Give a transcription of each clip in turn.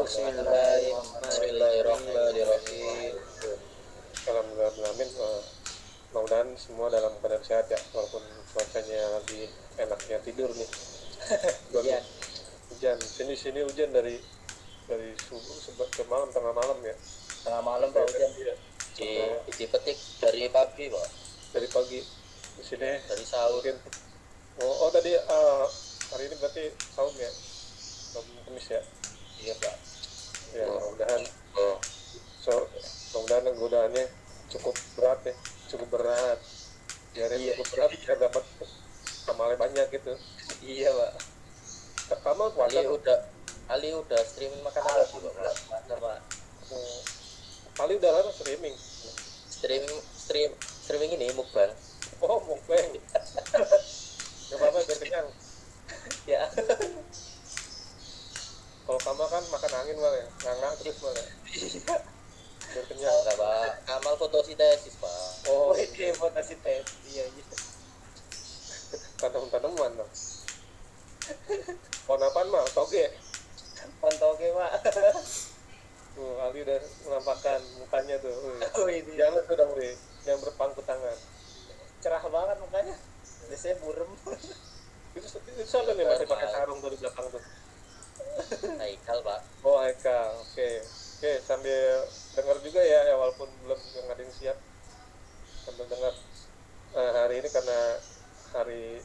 Bismillahirrahmanirrahim. Alhamdulillah, mudah-mudahan semua dalam keadaan sehat ya, walaupun cuacanya lagi enaknya tidur nih. Iya, Hujan, sini hujan dari subuh ke malam, tengah malam ya. tengah malam Pak hujan. Iya, Dipetik dari pagi Pak, dari pagi di sini dari sahur. mungkin. Oh tadi hari ini berarti saum ya, saum Kamis ya. Iya Pak. Ya mudah-mudahan mudah-mudahan godaannya cukup berat ya, cukup berat. Biarnya cukup berat biar dapat amalnya banyak gitu. Iya Pak. Kamu puasa Ali udah streaming makanan lagi Pak. Mantap Pak. Ali udah lama streaming. Streaming ini mukbang. Oh mukbang. Gak apa-apa biar kenyang. Ya. Kalau kamu kan makan angin malah ya, nggak terus malah. Biar kenyang. Enggak Pak. Kamal fotosintesis Pak. Oh iya fotosintesis. Iya. Tanaman dong. Pohon apaan mah? Toge. Pantoge Pak. Ali udah menampakkan mukanya tuh. Oh ini. Jangan tuh dong, yang berpangku tangan. Cerah banget mukanya. Biasanya burem. Itu siapa nih masih pakai sarung tuh di belakang tuh? Haikal Pak. Oh Haikal, oke, sambil dengar juga ya walaupun belum ada yang siap, sambil dengar. Hari ini karena hari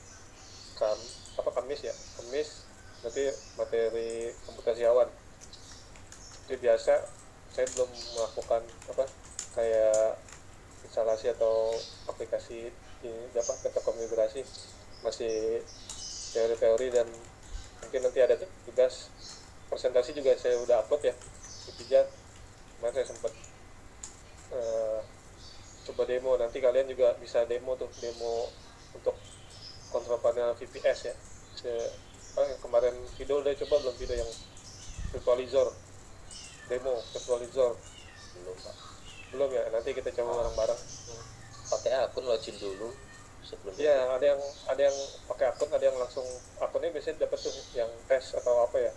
Kamis ya, Kamis nanti materi komputasi awan. Jadi biasa saya belum melakukan kayak instalasi atau aplikasi ini data konfigurasi, masih teori-teori, dan mungkin nanti ada tugas presentasi juga saya udah upload ya di Pijat. Kemarin saya sempat coba demo, nanti kalian juga bisa demo untuk kontrol panel VPS ya. Kemarin video udah coba belum, video yang virtualizer demo virtualizer belum ya, nanti kita coba bareng-bareng. Pakai akun login dulu sebelum. Iya, ada yang pakai akun, ada yang langsung akunnya biasanya dapat tuh yang tes atau apa ya.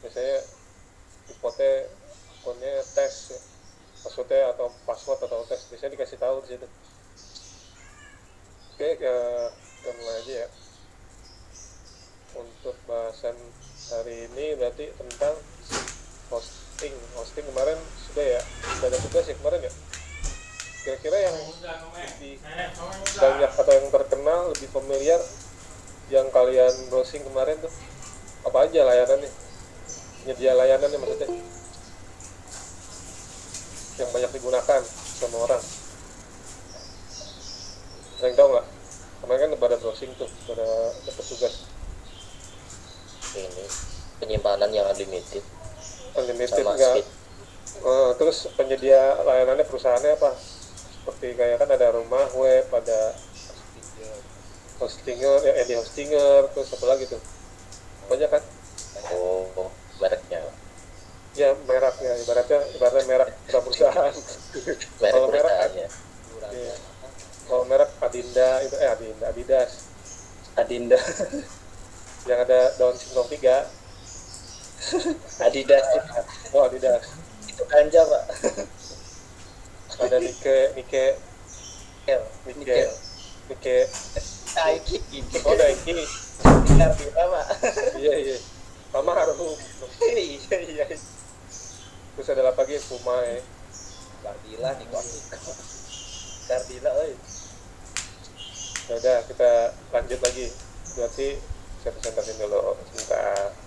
Biasanya defaultnya akunnya tes ya. Passwordnya atau tes biasanya dikasih tahu di situ. Oke, kita mulai aja ya. Untuk bahasan hari ini berarti tentang hosting kemarin sudah ya, sudah ada tugas ya kemarin ya. Kira-kira yang lebih banyak atau yang terkenal, lebih familiar yang kalian browsing kemarin tuh apa aja layanannya, penyedia layanannya maksudnya, yang banyak digunakan sama orang? Ada yang tahu nggak? Kemarin kan pada browsing tuh, pada dapat tugas Ini penyimpanan yang unlimited sama speed. Terus penyedia layanannya perusahaannya apa? Seperti kayak kan ada rumah web, ada hostinger, terus apa lagi tuh? Banyak kan? Oh, mereknya. Ya mereknya, ibaratnya merek perusahaan. Kalau merek iya. Kalau merek Adinda itu Adidas yang ada daun singkong 3. Adidas. Oh Adidas. Itu ganja Pak. Ada Nike. Oh Nike. Kardila Pak. Iya. Sama Harum. Iya. Terus ada apa lagi? Puma ya. Kardila nih kok. Kardila, Ya udah kita lanjut lagi. Berarti saya presentasiin dulu sebentar.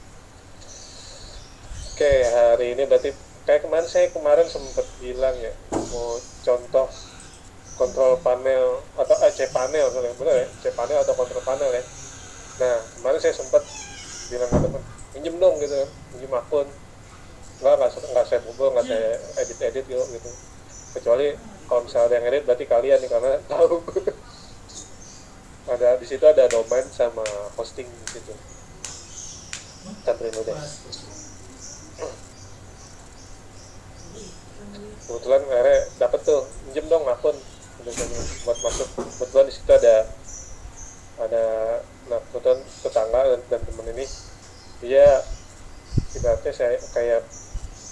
Oke, hari ini berarti kayak kemarin sempat bilang ya, mau contoh kontrol panel atau C-panel, benar ya, C-panel atau kontrol panel ya. Nah, kemarin saya sempat bilang ke teman, pinjem dong gitu kan, pinjem akun. Nggak saya bubur, nggak saya edit gitu. Kecuali kalau misalnya ada yang edit berarti kalian nih, karena tahu. Di situ ada domain sama hosting di situ. Samperin dulu deh. Kebetulan akhirnya dapet tuh, pinjem dong akun buat masuk. Kebetulan di situ ada kebetulan tetangga dan temen ini, dia ibaratnya saya kayak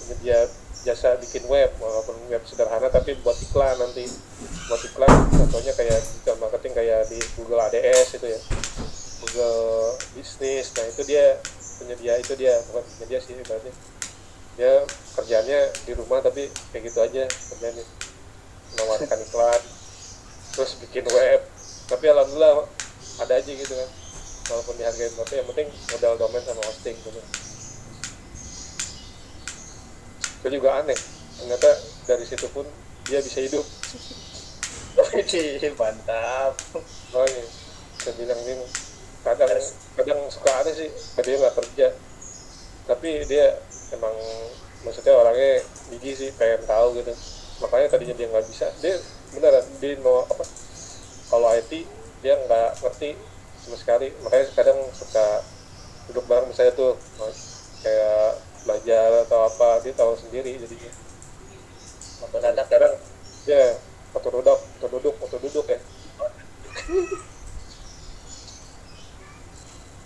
penyedia jasa bikin web, walaupun web sederhana tapi buat iklan nanti, buat iklan contohnya kayak digital marketing kayak di Google ADS itu ya, Google Business. Nah itu dia penyedia, itu dia bukan penyedia sih berarti dia kerjanya di rumah tapi kayak gitu aja kerjanya, menawarkan iklan terus bikin web. Tapi alhamdulillah ada aja gitu kan, walaupun dihargain berapa, yang penting modal domain sama hosting gitu. Itu juga aneh, ternyata dari situ pun dia bisa hidup. Mantap. Oh ini saya bilang ini kadang suka aneh sih, dia nggak kerja tapi dia emang maksudnya orangnya gigi sih, pengen tahu gitu. Makanya tadinya dia nggak bisa, dia beneran dia mau apa, kalau IT dia nggak ngerti sama sekali, makanya kadang suka duduk bareng saya tuh kayak belajar atau apa, dia tahu sendiri jadinya. Mendadak Sekarang dia foto duduk ya.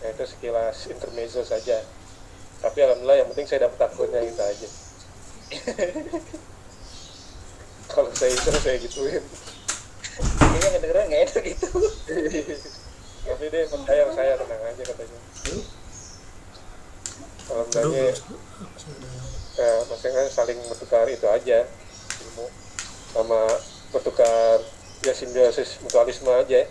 Nah itu sekilas intermezzo saja, tapi alhamdulillah yang penting saya dapat akunnya gitu aja. Kalau saya iseng saya gituin. Kayaknya ngedengeran nggak enak gitu. Tapi dia percaya saya, tenang aja katanya. Alhamdulillah maksudnya saling bertukar itu aja, ilmu sama bertukar ya, simbiosis mutualisme aja.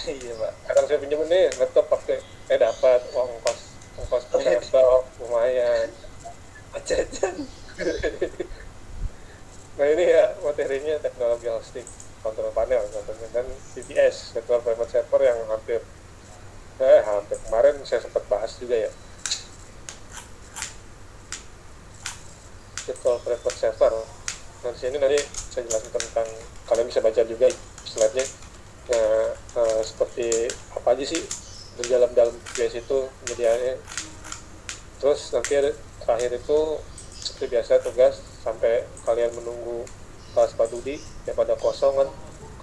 Iya pak. Kadang saya pinjam nih laptop pakai dapat ongkos per laptop lumayan. Jajan. Nah ini ya materinya teknologi hosting, control panel contohnya, dan VPS, virtual private server, yang hampir kemarin saya sempat bahas juga ya. Virtual private server. Nah di sini nanti saya jelaskan tentang, kalian bisa baca juga slide-nya. Nah, seperti apa aja sih di dalam VPS itu penyediaannya. Terus nanti ada terakhir itu seperti biasa tugas, sampai kalian menunggu kelas Pak Dudi daripada kosong kan,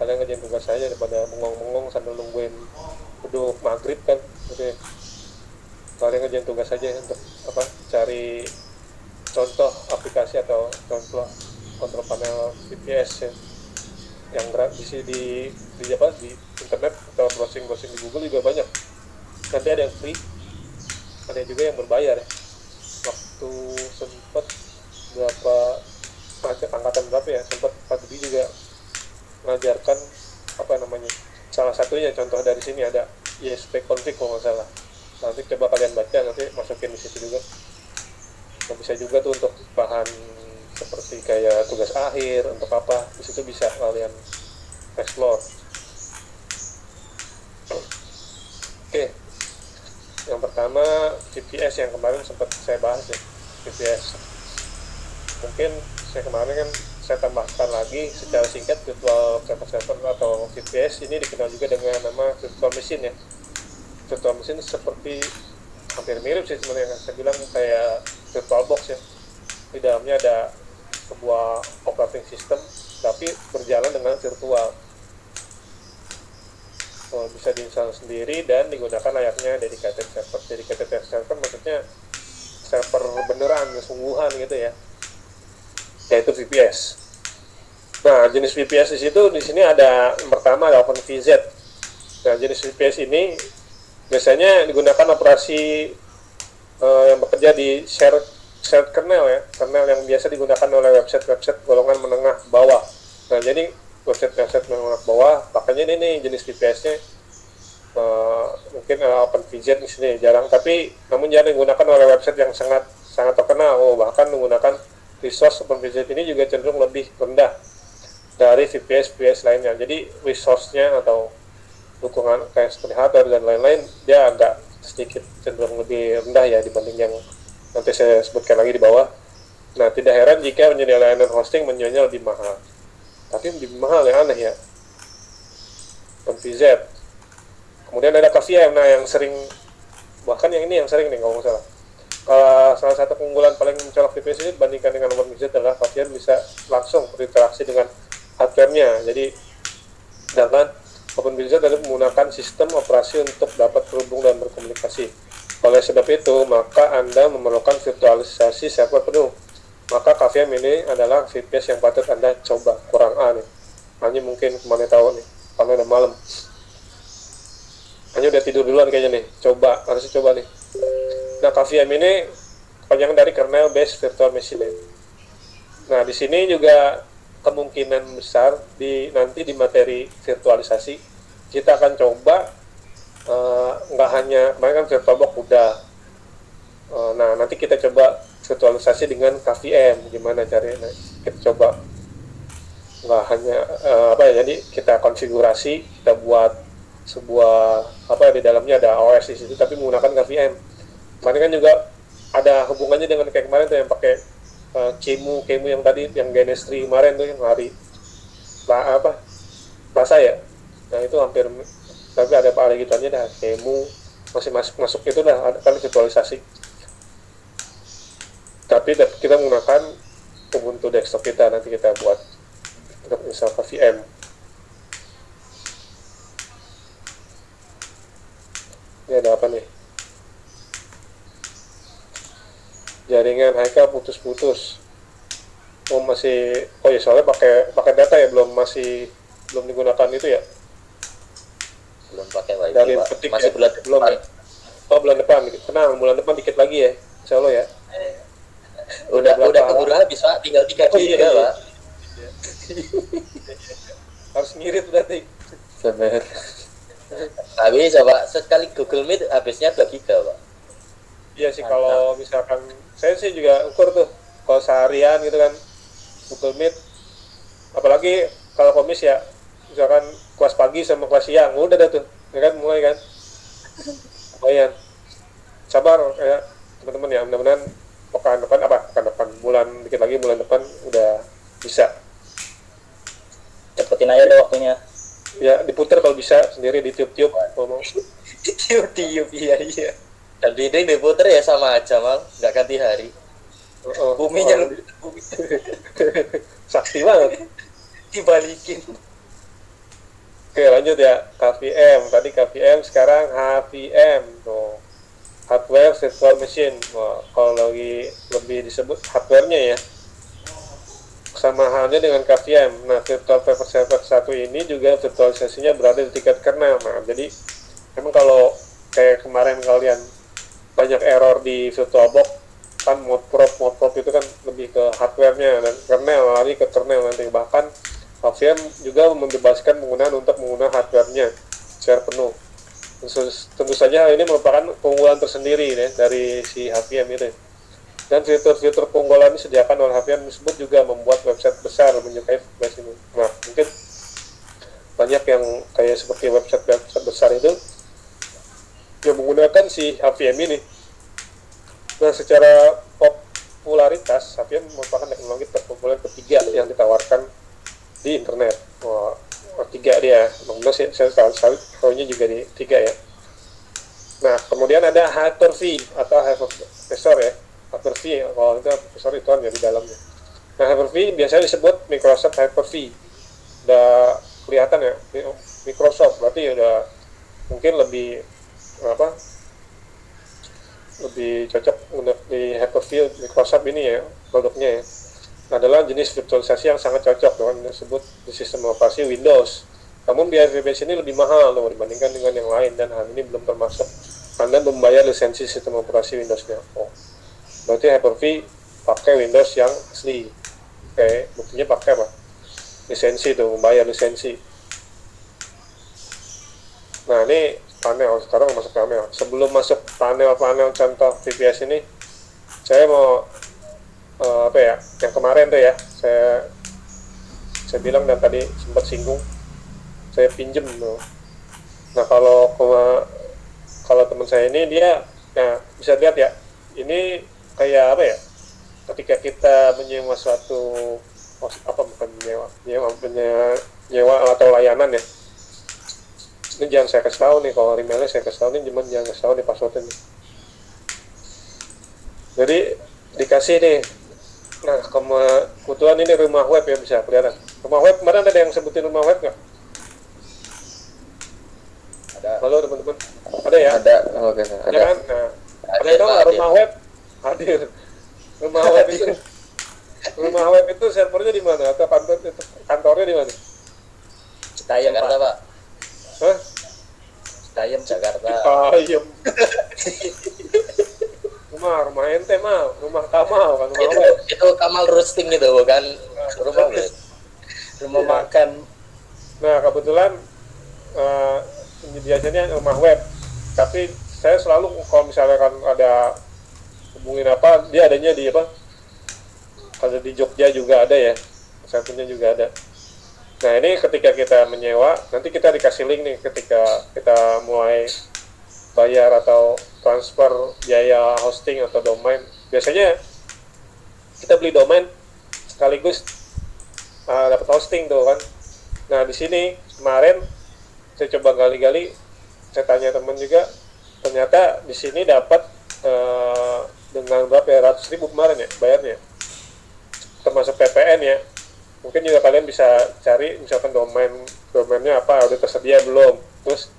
kalian ngerjain tugas saja daripada bengong-bengong sambil nungguin duduk maghrib kan. Jadi kalian ngerjain tugas saja untuk apa, cari contoh aplikasi atau contoh kontrol panel VPS ya, yang gratis di internet atau browsing di Google juga banyak. Nanti ada yang free, ada juga yang berbayar ya. Waktu sempat angkatan berapa ya, sempat Pak Dudi juga mengajarkan apa namanya, salah satunya contoh dari sini ada ISP config kalau nggak salah. Nanti coba kalian baca, nanti masukin di situ juga. Nah, bisa juga tuh untuk bahan seperti kayak tugas akhir untuk apa, di situ bisa kalian explore. Oke. Yang pertama VPS yang kemarin sempat saya bahas ya, VPS. Mungkin saya kemarin kan saya tambahkan lagi secara singkat, virtual private server atau VPS ini dikenal juga dengan nama virtual machine ya. Virtual machine seperti hampir mirip sih sebenarnya, saya bilang kayak virtual box ya. Di dalamnya ada sebuah operating system tapi berjalan dengan virtual. Bisa diinstal sendiri dan digunakan layaknya dedicated server. Dedicated server maksudnya server beneran, sungguhan gitu ya, yaitu VPS. Nah, jenis VPS di sini ada yang pertama ada OpenVZ. Nah, jenis VPS ini biasanya digunakan operasi yang bekerja di shared kernel ya, kernel yang biasa digunakan oleh website golongan menengah bawah. Nah, jadi website menengah bawah, makanya ini jenis VPS-nya mungkin OpenVZ di sini jarang, tapi namun jarang digunakan oleh website yang sangat terkenal. Bahkan menggunakan resource OpenVZ ini juga cenderung lebih rendah dari VPS lainnya. Jadi resource-nya atau dukungan kayak seperti hardware dan lain-lain, dia agak sedikit cenderung lebih rendah ya dibanding yang nanti saya sebutkan lagi di bawah. Nah, tidak heran jika menjadi layanan hosting menjualnya lebih mahal. Tapi lebih mahal yang aneh ya, OpenVZ. Kemudian ada KVM, nah yang sering, bahkan yang ini yang sering nih kalau nggak salah. Salah satu keunggulan paling mencolok VPS ini dibandingkan dengan OpenVZ adalah KVM bisa langsung berinteraksi dengan hardware-nya. Jadi sedangkan OpenVZ adalah menggunakan sistem operasi untuk dapat terhubung dan berkomunikasi. Oleh sebab itu, maka Anda memerlukan virtualisasi server penuh. maka KVM ini adalah VPS yang patut Anda coba. Kurang A nih. Hanya mungkin kemana tahu nih, karena udah malam. Hanya udah tidur duluan kayaknya nih. Harus coba nih. Nah, KVM ini kepanjangan dari kernel based virtual machine. Nah, di sini juga kemungkinan besar nanti di materi virtualisasi kita akan coba nggak hanya kemarin kan VirtualBox udah. Nah, nanti kita coba virtualisasi dengan KVM gimana caranya. Kita coba nggak hanya jadi kita konfigurasi, kita buat sebuah di dalamnya ada OS di situ tapi menggunakan KVM. Kemarin kan juga ada hubungannya dengan kayak kemarin tuh yang pakai kemu yang tadi yang Genestri kemarin tuh yang hari Selasa ya. Nah itu hampir, tapi ada gituannya dah, kemu masih masuk itu dah, ada kan virtualisasi. Tapi kita menggunakan Ubuntu desktop kita, nanti kita buat install KVM. Ini ada apa nih? Jaringan Haikal putus-putus. Soalnya pakai data ya, belum digunakan itu ya. Belum pakai wifi, Dari Pak. petik Masih ya? bulan Belum depan. ya? Oh, bulan depan. Tenang, bulan depan dikit lagi ya. Insya Allah ya. Udah keburu habis, Pak. Tinggal 3 Oh, giga, iya. Pak. Harus ngirit berarti. Benar. Tapi coba sekali Google Meet habisnya 2 giga, Pak. Iya sih, kalau misalkan saya sih juga ukur tuh kalau seharian gitu kan Google Meet, apalagi kalau komis ya, misalkan kelas pagi sama kelas siang udah dah tuh ya kan, mulai kan lumayan. Sabar ya teman-teman ya, mudah-mudahan pekan depan dikit lagi bulan depan udah bisa. Cepetin aja deh waktunya. Ya diputar kalau bisa sendiri, ditiup-tiup ngomong. Tiup-tiup, iya. Dan ini diputer ya sama aja, Mal. Nggak ganti hari. Buminya bumi Sakti banget. dibalikin. Oke, lanjut ya. KVM, tadi KVM, sekarang HVM tuh. Hardware Virtual Machine. Wah, kalau lagi lebih disebut hardware-nya ya. Sama halnya dengan KVM. Nah, Virtual Private Server 1 ini juga virtualisasinya berada di tingkat kernel. Nah, jadi memang kalau kayak kemarin kalian banyak error di VirtualBox, kan mode prop itu kan lebih ke hardware-nya, dan kernel lari ke kernel nanti. Bahkan KVM juga membebaskan penggunaan untuk menggunakan hardware-nya secara penuh. Tentu saja hal ini merupakan keunggulan tersendiri ya, dari si HVM itu. Dan fitur-fitur keunggulan ini disediakan oleh HVM tersebut juga membuat website besar menyukai website ini. Nah, mungkin banyak yang kayak seperti website besar itu yang menggunakan si HVM ini. Nah, secara popularitas, HVM merupakan teknologi terpopuler ketiga yang ditawarkan di internet. Tiga dia, maksudnya saya tahu-tahunya juga di tiga ya. Nah, kemudian ada Hyper-V atau Hypervisor ya. Hyper-V, kalau itu Hypervisor itu kan ya di dalamnya. Nah, Hyper-V biasanya disebut Microsoft Hyper-V. Udah kelihatan ya, Microsoft berarti udah mungkin lebih cocok untuk di Hyper-V Microsoft ini ya, produknya ya. Adalah jenis virtualisasi yang sangat cocok dengan disebut di sistem operasi Windows. Namun biaya VPS ini lebih mahal loh dibandingkan dengan yang lain, dan hal ini belum termasuk Anda membayar lisensi sistem operasi Windows-nya. Berarti Hyper-V pakai Windows yang asli. Oke, buktinya pakai apa? Lisensi tuh, membayar lisensi. Nah, ini panel, sekarang masuk panel. Sebelum masuk panel-panel contoh VPS ini, saya mau yang kemarin tuh ya, saya bilang dan tadi sempat singgung, saya pinjem tuh. Nah, kalau teman saya ini dia, nah bisa lihat ya, ini kayak ketika kita menyewa suatu menyewa atau layanan ya. Ini jangan saya kasih tahu nih, kalau emailnya saya kasih tahu nih, cuman jangan kasih tahu nih passwordnya nih. Jadi dikasih nih. Nah, kebetulan ini rumah web ya, bisa kelihatan. Rumah web, kemarin ada yang sebutin rumah web nggak? Ada. Halo teman-teman, ada ya? Ada. Oke, ada. Ya kan? Nah, ada yang tahu nggak rumah web? Hadir. Rumah web itu Rumah web itu servernya di mana atau kantornya di mana? Citayam Jakarta, Pak. Hah? Citayam Jakarta. Citayam. rumah ente mah, rumah Kamal kan rumah web. Itu Kamal Roasting itu bukan rumah web. Rumah makan. Nah, kebetulan biasanya rumah web. Tapi saya selalu kalau misalnya kan ada hubungin apa, dia adanya di apa? Ada di Jogja juga ada ya. Saya punya juga ada. Nah, ini ketika kita menyewa, nanti kita dikasih link nih ketika kita mulai bayar atau transfer biaya hosting atau domain. Biasanya kita beli domain sekaligus dapat hosting tuh kan. Nah, di sini kemarin saya coba gali-gali, saya tanya teman juga, ternyata di sini dapat dengan berapa ya, ratus ribu kemarin ya bayarnya, termasuk PPN ya. Mungkin juga kalian bisa cari misalkan domainnya apa, udah tersedia belum, terus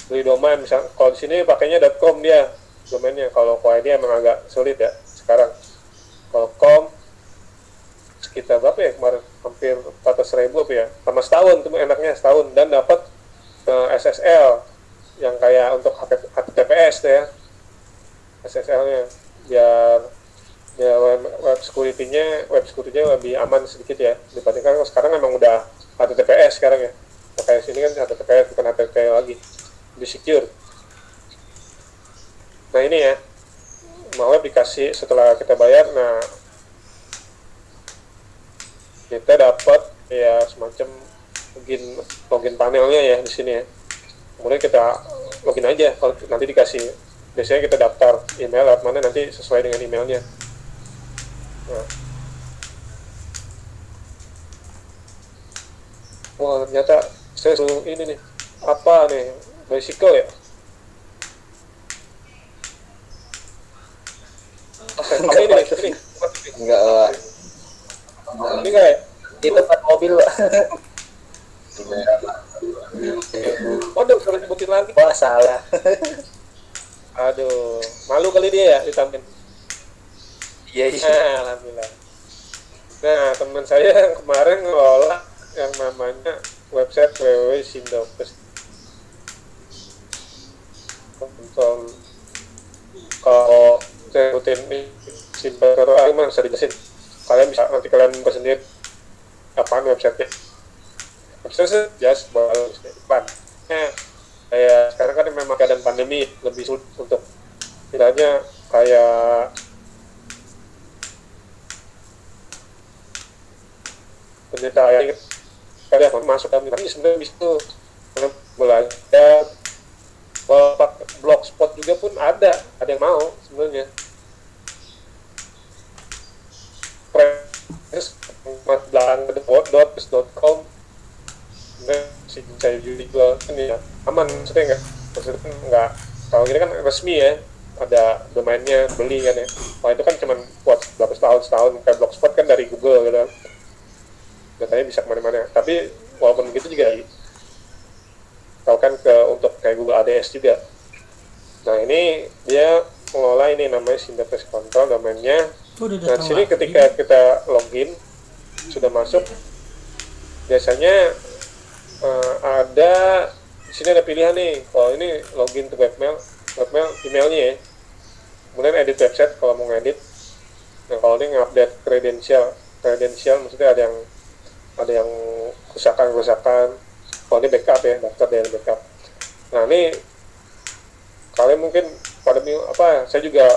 beli domain. Misal kalau di sini pakainya .com dia domainnya, kalau ini emang agak sulit ya sekarang. Kalau .com sekitar berapa ya kemarin, hampir 400.000 apa ya, sama setahun tuh enaknya, setahun, dan dapat SSL yang kayak untuk HTTPS tuh ya, SSL-nya biar web security-nya lebih aman sedikit ya, dibandingkan sekarang memang udah HTTPS sekarang ya. Kayak sini kan HTTPS bukan HTTP lagi, lebih secure. Nah ini ya, mau web dikasih setelah kita bayar. Nah kita dapat ya semacam login panelnya ya di sini ya. Kemudian kita login aja, kalau nanti dikasih, biasanya kita daftar email lewat mana nanti sesuai dengan emailnya. Nah. Wah, ternyata saya suruh ini nih, apa nih, bicycle ya? Ini. Enggak, Pak. Ini enggak ya? Itu kan mobil, Pak. Waduh, suruh nyebutin lagi. Wah, salah. Aduh, malu kali dia ya ditampin. Iya. Alhamdulillah. Nah, teman saya yang kemarin ngelola yang namanya website www.sindopes. Kalau saya rutin simpan atau gimana bisa dijelasin. Kalian bisa nanti kalian buka sendiri apaan websitenya. Website just depan. Kayak sekarang kan memang keadaan pandemi lebih sulit untuk istilahnya kayak penderita yang kalian masuk dalam ini sebenarnya bisa tuh belajar. Kalau pakai blogspot juga pun ada yang mau sebenarnya. Terus belakang.com si saya juga ini ya aman, maksudnya nggak kalau gini kan resmi ya, ada domainnya, beli kan ya. Kalau itu kan cuma buat berapa setahun kayak blogspot kan dari Google gitu kan, datanya bisa kemana-mana. Tapi walaupun begitu juga kalau kan untuk kayak Google ADS juga. Nah ini dia mengelola ini namanya Sindopes Control domainnya. Nah di sini ketika kita login sudah masuk, biasanya ada di sini ada pilihan nih. Kalau ini login ke webmail emailnya ya. Kemudian edit website kalau mau ngedit. Nah kalau ini ngupdate kredensial maksudnya ada yang kerusakan. Kalau ini backup ya, daftar dari backup. Nah ini kalian mungkin pada saya juga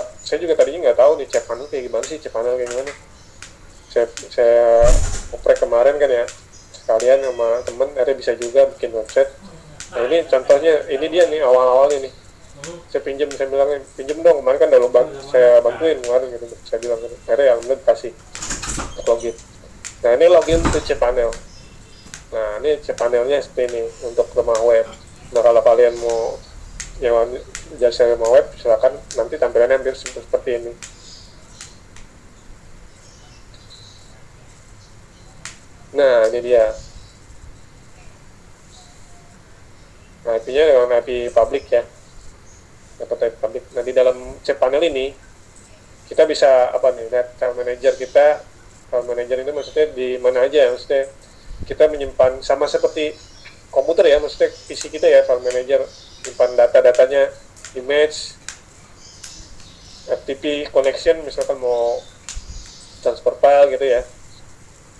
tadinya nggak tahu nih chat panel kayak gimana. Saya oprek kemarin kan ya, sekalian sama temen, akhirnya bisa juga bikin website. Nah ini contohnya, ini dia nih awal-awalnya nih. Saya bilang pinjem dong, kemarin kan udah saya bantuin kemarin gitu, saya bilang gitu. Akhirnya yang bener kasih login. Nah ini login ke cPanel. Nah ini cPanelnya seperti ini untuk rumah web. Nah kalau kalian mau nyewa jasa rumah web, silakan, nanti tampilannya hampir seperti ini. Nah ini dia. Nah IP-nya dengan IP public ya, dapat IP public. Nah di dalam cPanel ini kita bisa lihat file manager kita File manager itu maksudnya di mana aja, maksudnya kita menyimpan sama seperti komputer ya, maksudnya PC kita ya, file manager simpan data-datanya, image, FTP connection misalkan mau transfer file gitu ya.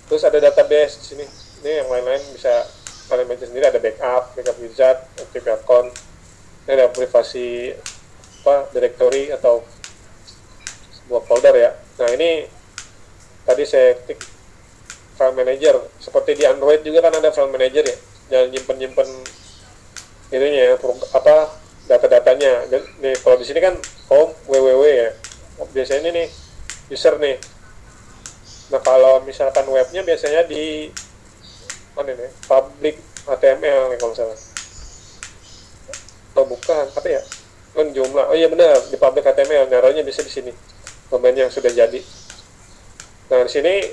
Terus ada database di sini. Ini yang lain-lain bisa kalian baca sendiri, ada backup wizard, FTP account. Ini ada privasi directory atau sebuah folder ya. Nah, ini tadi saya klik file manager. Seperti di Android juga kan ada file manager ya. Jangan nyimpen ininya data-datanya. Nih kalau di sini kan home www ya. Biasanya ini nih user nih. Nah, kalau misalkan webnya biasanya di mana nih? Public HTML nih kalau salah. Oh bukan, apa ya? Kan jumlah. Oh iya benar, di public HTML. Naruhnya bisa di sini. Domain yang sudah jadi. Nah, di sini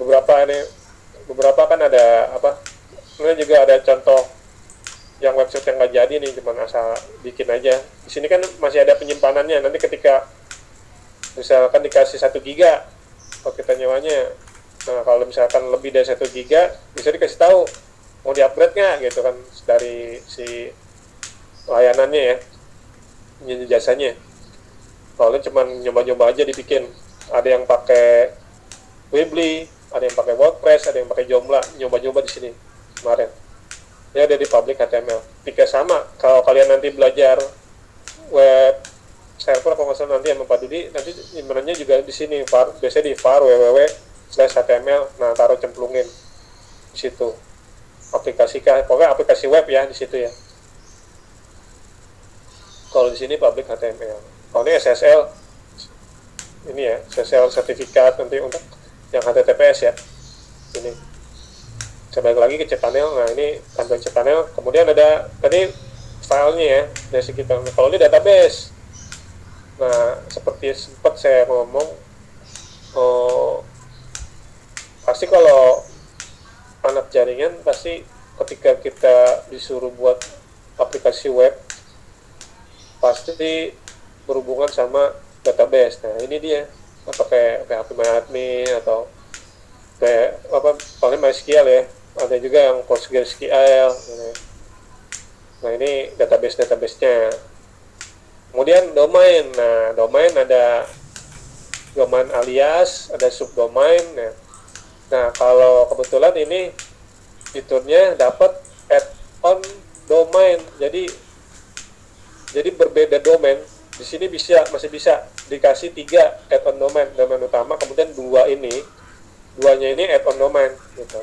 beberapa kan ada ini juga ada contoh yang website yang nggak jadi nih, cuma asal bikin aja. Di sini kan masih ada penyimpanannya. Nanti ketika misalkan dikasih 1 giga, kalau kita nyewanya, nah kalau misalkan lebih dari 1 giga, bisa dikasih tahu mau di-upgrade nggak gitu kan dari si layanannya ya, penyedia jasanya. Kalau cuma nyoba-nyoba aja dibikin, ada yang pakai Weebly, ada yang pakai WordPress, ada yang pakai Joomla, nyoba-nyoba di sini kemarin. Ya ada di public HTML. Jika sama, kalau kalian nanti belajar web server, kalau nggak salah nanti yang mempadudi, nanti nyimpanannya juga di sini, biasanya di var www/html, nah taruh cemplungin di situ. Pokoknya aplikasi web ya di situ ya. Kalau di sini public HTML. Kalau ini SSL, ini ya SSL sertifikat nanti untuk yang HTTPS ya. Ini. Saya balik lagi ke cPanel. Nah ini tampilan cPanel. Kemudian ada tadi filenya ya dari segi kita. Kalau ini database. Nah seperti sempat saya ngomong, pasti kalau anak jaringan pasti ketika kita disuruh buat aplikasi web pasti berhubungan sama database. Nah ini dia pakai PHP MyAdmin atau paling MySQL ya, ada juga yang PostgreSQL. Nah ini database-nya. Kemudian domain. Nah domain ada domain alias, ada subdomain. Nah kalau kebetulan ini fiturnya dapat add-on domain, jadi berbeda domain. Di sini masih bisa dikasih 3 add-on domain utama, kemudian duanya ini add-on domain gitu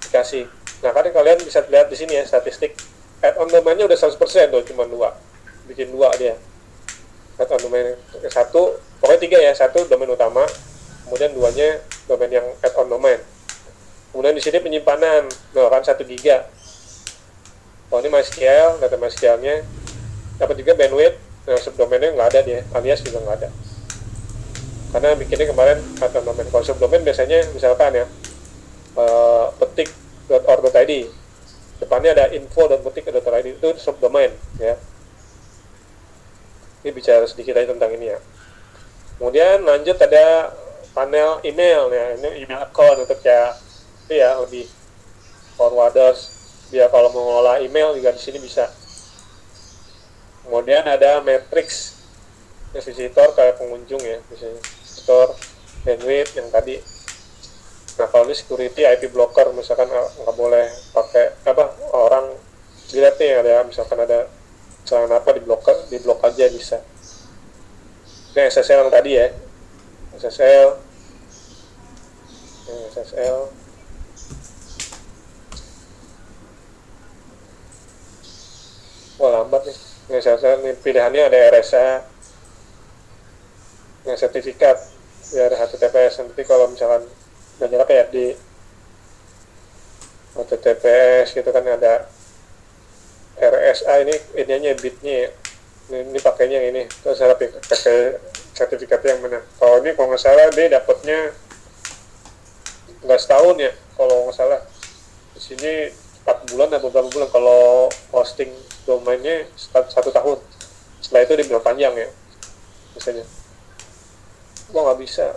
dikasih. Nah kan kalian bisa lihat di sini ya statistik add-on domainnya udah 100% tuh, cuma 2, bikin 2 dia add-on domain. Pokoknya 3 ya, 1 domain utama, kemudian 2-nya domain yang add-on domain. Kemudian di sini penyimpanan, nah kan 1 giga. Kalau ini MySQL, data MySQL-nya dapat juga bandwidth. Nah subdomainnya nggak ada dia, alias juga nggak ada, karena bikinnya kemarin add-on domain. Kalau subdomain biasanya misalkan ya petik.org.id, depannya ada info.petik.org.id, itu subdomain ya. Ini bicara sedikit aja tentang ini ya. Kemudian lanjut ada panel email ya, ini email account untuk ya lebih forwarders, biar kalau mau mengolah email juga di sini bisa. Kemudian ada matrix visitor kayak pengunjung ya, misalnya visitor, bandwidth yang tadi. Nah kalau ini security IP blocker, misalkan nggak boleh pakai orang dilihat nih, ada misalkan ada kesalahan apa, di blok aja bisa. Ini SSL yang tadi ya, SSL. Wah lambat nih. SSL nih pilihannya ada RSA, yang sertifikat ya, ada HTTPS. Nanti kalau misalkan nggak nyala kayak di HTTPS gitu kan ada RSA, ini ininya bitnya ya. Ini pakainya yang ini. Terus saya pakai sertifikatnya yang mana? Kalau ini kalau nggak salah dia dapatnya nggak setahun ya, kalau nggak salah. Di sini 4 bulan atau beberapa bulan. Kalau hosting domainnya 1 tahun. Setelah itu dibilang panjang ya, misalnya. Gua nggak bisa.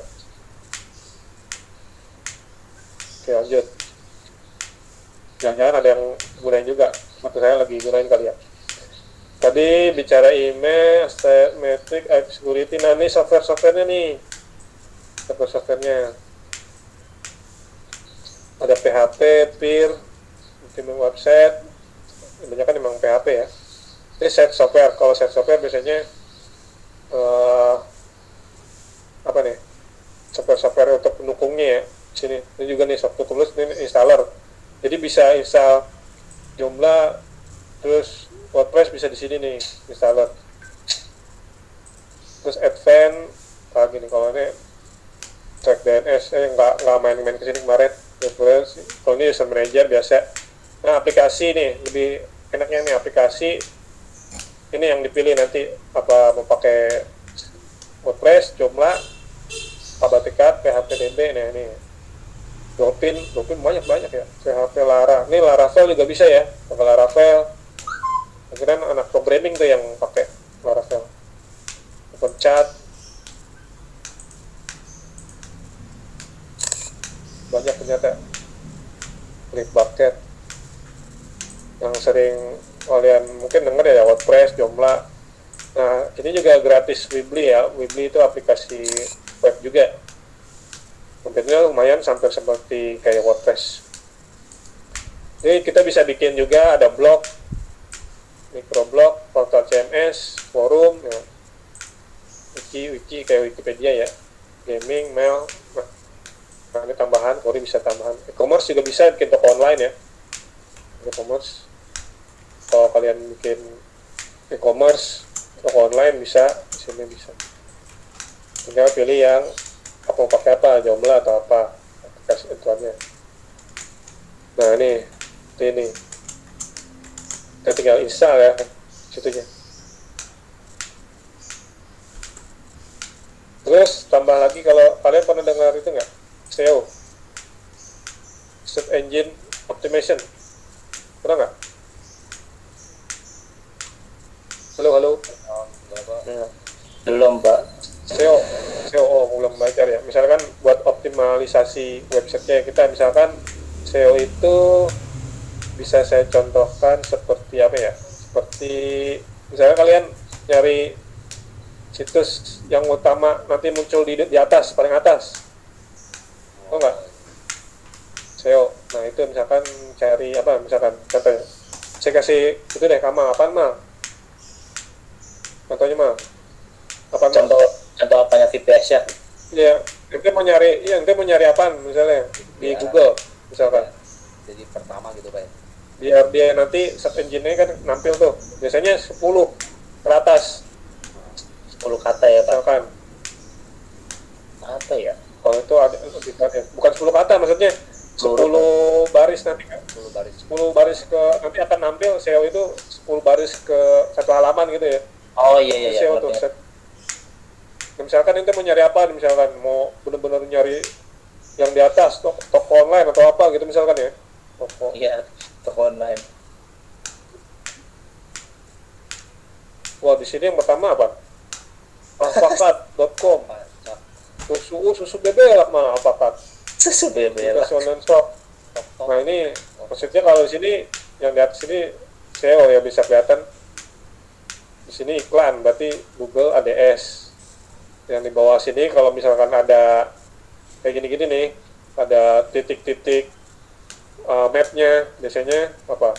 Oke, lanjut. Jangan-jangan ada yang gunain juga. Maksud saya lagi gunain kali ya. Tadi bicara email, state metric, security. Nah, ini software-softwarenya nih. Software-softwarenya. Ada PHP, Peer, tim website. Banyak kan memang PHP ya. Ini set software. Kalau set software biasanya apa nih? Software-software untuk pendukungnya ya. Sini. Ini juga nih software tools, ini installer. Jadi bisa install Joomla, terus WordPress bisa di sini nih installer. Terus Advanced, gini kalau ini track DNS, nggak main-main kesini kemarin. Terus kalau ini user manager biasa. Nah aplikasi nih lebih enaknya nih aplikasi. Ini yang dipilih nanti apa mau pakai WordPress, Joomla, Abatikat, PHPDB, nah ini. Dolphin banyak ya. PHP Lara, ini Laravel juga bisa ya, pakai Laravel. Akhirnya anak programming tuh yang pakai Laravel. OpenChat, banyak ternyata. Bitbucket, yang sering kalian mungkin denger ya WordPress, Joomla. Nah ini juga gratis Weebly ya. Weebly itu aplikasi web juga. Kontennya lumayan sampai seperti kayak WordPress. Jadi kita bisa bikin juga ada blog, microblog, portal CMS, forum, ya. wiki kayak Wikipedia ya, gaming, mail. Nah ini tambahan, Kori bisa tambahan. E-commerce juga bisa bikin toko online ya. E-commerce. Kalau kalian bikin e-commerce, toko online bisa, di sini bisa. Tinggal pilih yang apa mau pakai apa, Joomla atau apa aplikasi intuannya. Nah ini kita tinggal install ya situnya. Terus tambah lagi, kalau kalian pernah dengar itu nggak, SEO, Search Engine Optimization, pernah nggak? Halo. Belum Pak. SEO belum belajar ya. Misalkan buat optimalisasi websitenya kita, misalkan SEO itu bisa saya contohkan seperti apa ya? Seperti misalnya kalian nyari situs yang utama nanti muncul di atas, paling atas. Oh enggak? SEO. Nah itu misalkan cari apa? Misalkan contohnya, saya kasih itu deh, Kamal, apaan Mal? Contohnya Mal. Apaan Mal? Contoh apanya VPS ya? Iya, ente mau nyari apaan misalnya di Google misalkan. Jadi pertama gitu Pak. Biar dia nanti search engine-nya kan nampil tuh. Biasanya 10 ke atas. 10 kata ya Pak? Misalkan. Apa ya? Kalau itu ada bukan 10 kata, maksudnya 10 baris nanti kan. 10 baris ke nanti akan nampil SEO itu 10 baris ke satu halaman gitu ya. Oh iya. SEO tuh set. Nah, misalkan ente mau nyari apa, misalkan mau benar-benar nyari yang di atas toko online atau apa gitu misalkan ya. Iya, toko online. Wah di sini yang pertama apa? Alfakat.com. Susu bebek mah Alfakat. Susu bebek. Shop. Nah ini maksudnya kalau di sini yang di atas sini SEO ya, bisa kelihatan. Di sini iklan, berarti Google ADS. Yang di bawah sini kalau misalkan ada kayak gini-gini nih, ada titik-titik mapnya, biasanya apa?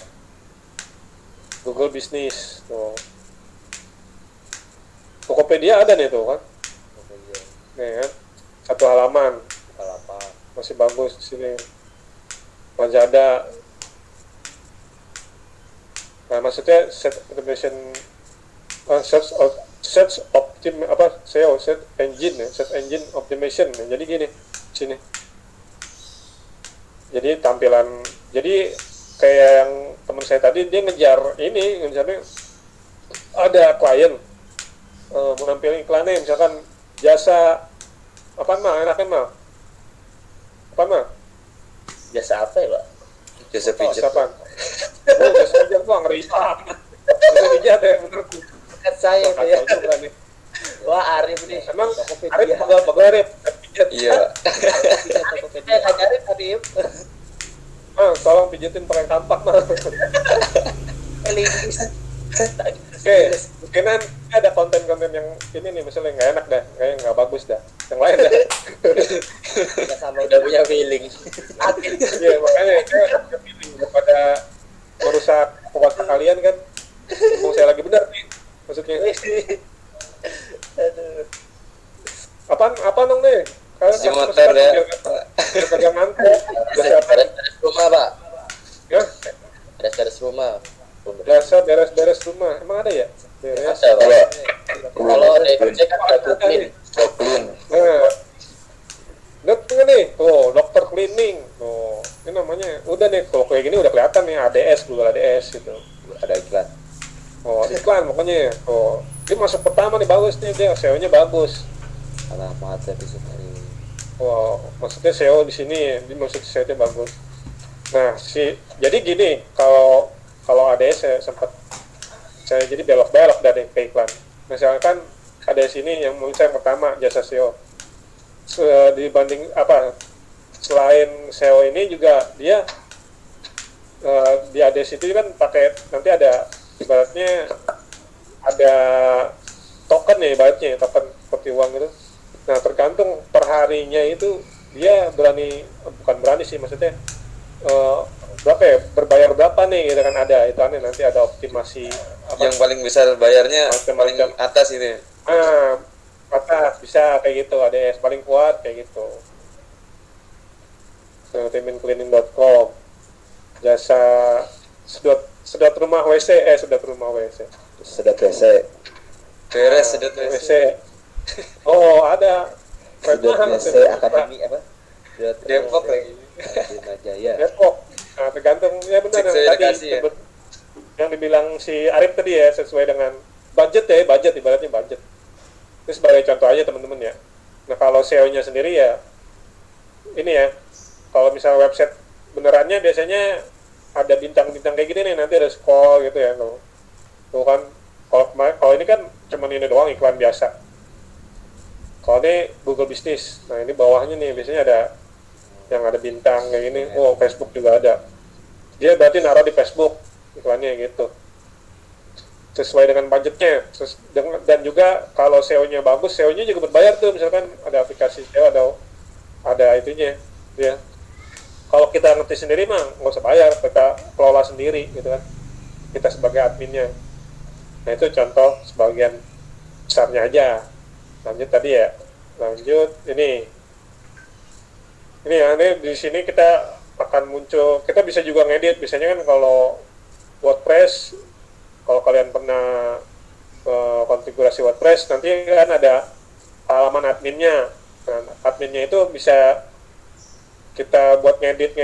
Google Business. Tuh. Tokopedia ada nih tuh kan? Nih kan, satu halaman. Masih bagus di sini. Lazada. Nah maksudnya search engine optimization. Jadi gini sini, jadi tampilan, jadi kayak yang teman saya tadi, dia ngejar ini, misalnya ada klien menampilkan iklannya, misalkan jasa apaan mah, enaknya mah apaan mah, Jasa apa ya Pak? Jasa pijat. Apaan? Jasa pijat tuh ngeri banget. Jasa pijat ya bener. Kan saya tuh ya. Wah Arif nih. Emang Arif pegel Arif pijat. Iya. Saya ngajarin tadi Pip. Tolong pijitin pakai kampak mah. Oke, mungkinan ada konten-konten yang ini nih misalnya nggak enak dah, kayak nggak bagus dah, yang lain dah. Kita sama Udah punya feeling. Iya makanya saya punya feeling daripada merusak puasa kalian kan. Ngomong saya lagi benar nih, maksudnya. Aduh. Apa dong nih? Kalian Si motor ya. Kagak ngantuk. Beres rumah, Pak. Ya, Beres rumah. biasa beres-beres rumah. Emang ada ya? Beres. Ada, Pak. Kalau DBC kan ada Goblin. Nah, lihat nggak nih, tuh dokter cleaning, tuh ini namanya, udah nih kalau kayak gini udah kelihatan nih ADS dulu ADS gitu, ada iklan. oh iklan pokoknya, oh ini masuk pertama nih bagus nih dia SEO-nya bagus, Alamat episode hari ini. wow maksudnya SEO di sini, di maksud SEO-nya bagus. Nah jadi gini, kalau ADS saya jadi belok-belok dari ke iklan. Misalkan ADS ini yang menurut saya pertama jasa SEO. Dibanding selain SEO ini juga dia di ADS itu kan pakai nanti ada ibaratnya ada token ya ibaratnya token seperti uang gitu. Nah tergantung per harinya itu dia bukan berani sih maksudnya berapa ya berbayar berapa nih gitu kan ada itu nanti ada optimasi Yang paling besar bayarnya paling macam-macam. atas ini. Atas bisa kayak gitu, ADS paling kuat kayak gitu. Timincleaning.com, jasa sedot rumah WC, sedot Beres sedot WC. Oh ada. Sudah Mahal, biasa akademi apa? Depok lagi. Bima Jaya. Depok. Nah tergantung ya benar yang tadi Edukasi, ya? yang dibilang si Arif tadi ya sesuai dengan budget ibaratnya budget. Itu sebagai contoh aja teman-teman ya. Nah kalau SEO-nya sendiri ya ini ya, kalau misalnya website benerannya biasanya ada bintang-bintang kayak gini nih, nanti ada scroll gitu ya tuh kan. Kalau ini kan cuma ini doang iklan biasa. Kalau ini Google Business, nah ini bawahnya nih biasanya ada yang ada bintang kayak gini. Oh Facebook juga ada, dia berarti naruh di Facebook iklannya gitu sesuai dengan budgetnya. Dan juga kalau SEO-nya bagus, SEO-nya juga berbayar tuh, misalkan ada aplikasi SEO ada itunya ya. Kalau kita ngerti sendiri mah nggak usah bayar, kita kelola sendiri gitu kan, kita sebagai adminnya. Nah itu contoh sebagian besarnya aja. Lanjut ini ya, ini di sini kita akan muncul, kita bisa juga ngedit. Biasanya kan kalau WordPress, kalau kalian pernah konfigurasi WordPress, nanti kan ada halaman adminnya. Nah, adminnya itu bisa kita buat ngedit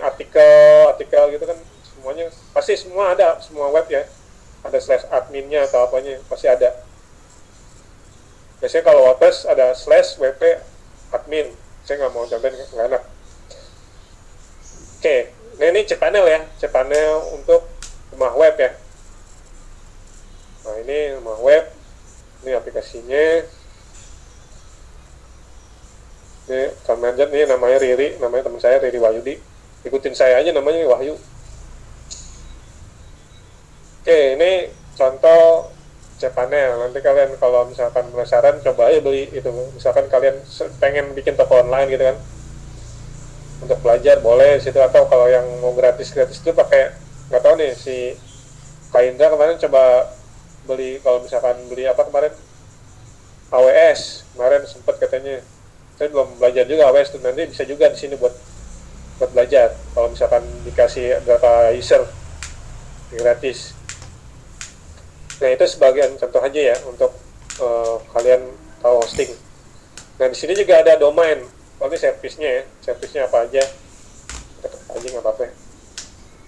artikel gitu kan, semuanya pasti semua ada, semua web ya ada slash adminnya atau apanya pasti ada. Biasanya kalau WordPress ada slash wp admin, saya nggak mau contohin nggak enak. Oke, nah ini cPanel ya, cPanel untuk rumah web ya. Nah ini rumah web, ini aplikasinya. Ini manjat nih, namanya Riri, namanya teman saya Riri Wahyudi. Ikutin saya aja namanya Wahyu. Oke, ini contoh cPanel. Nanti kalian kalau misalkan penasaran coba aja beli itu. Misalkan kalian pengen bikin toko online gitu kan, untuk belajar boleh situ, atau kalau yang mau gratis itu pakai, nggak tahu nih si Kak Indra kemarin coba beli, kalau misalkan beli kemarin AWS kemarin sempat katanya. Saya belum belajar juga AWS tuh, nanti bisa juga di sini buat belajar kalau misalkan dikasih berapa user gratis. Nah itu sebagian contoh aja ya untuk kalian tahu hosting. Nah di sini juga ada domain. Ini servisnya ya, servisnya apa aja? Aja nggak apa-apa.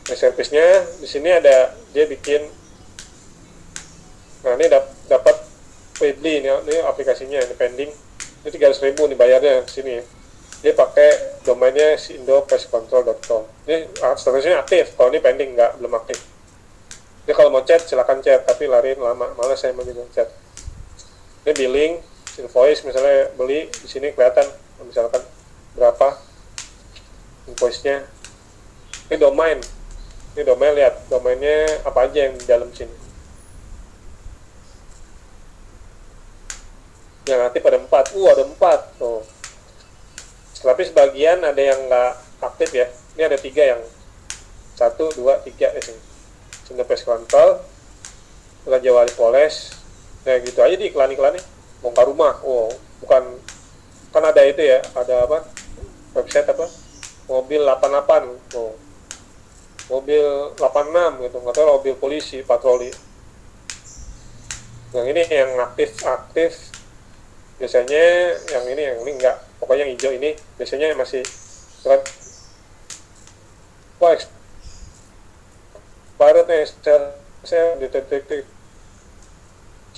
Nah servisnya di sini ada, dia bikin. Nah ini dapat Weebly, ini aplikasinya, ini pending. Ini 300.000 nih bayarnya sini. Dia pakai domainnya indopestcontrol.com. Ini statusnya aktif, kalau ini pending belum aktif. Jadi kalau mau chat silakan chat, tapi lariin lama, malas saya mau chat. Ini billing, invoice misalnya beli, di sini kelihatan misalkan berapa. invoice-nya. Ini domain, lihat domainnya apa aja yang di dalam sini. Yang aktif ada 4, ada 4 tuh. Tapi sebagian ada yang nggak aktif ya. Ini ada 3 yang 1, 2, 3 di sini. Sinterpes Kontrol, Raja Wali Poles, nah gitu aja di iklan-iklannya. Bongkar rumah, bukan, kan ada itu ya, ada apa, website apa, mobil 88, mobil 86 gitu, nggak tahu mobil polisi, patroli. Yang ini yang aktif, biasanya yang ini enggak, pokoknya yang hijau ini, biasanya masih, kan, expired nih, saya detektif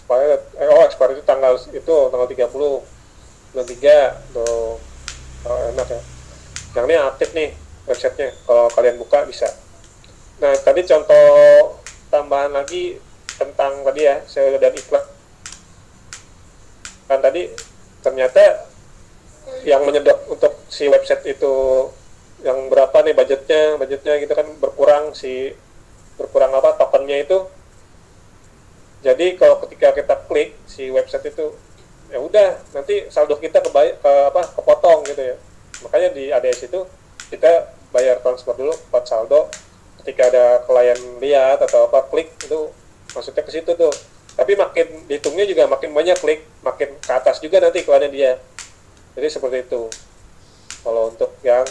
expired itu tanggal 30 bulan 3 tuh, enak ya. Yang ini aktif nih websitenya, kalau kalian buka bisa. Nah tadi contoh tambahan lagi tentang tadi ya, saya dan iklan kan tadi, ternyata yang menyedot untuk si website itu yang berapa nih budgetnya gitu kan, berkurang apa tokennya itu. Jadi kalau ketika kita klik si website itu, ya udah nanti saldo kita kepotong gitu ya. Makanya di ADS itu kita bayar transfer dulu buat saldo. Ketika ada klien lihat atau klik itu maksudnya ke situ tuh. Tapi makin dihitungnya juga makin banyak klik, makin ke atas juga nanti iklannya dia. Jadi seperti itu. Kalau untuk yang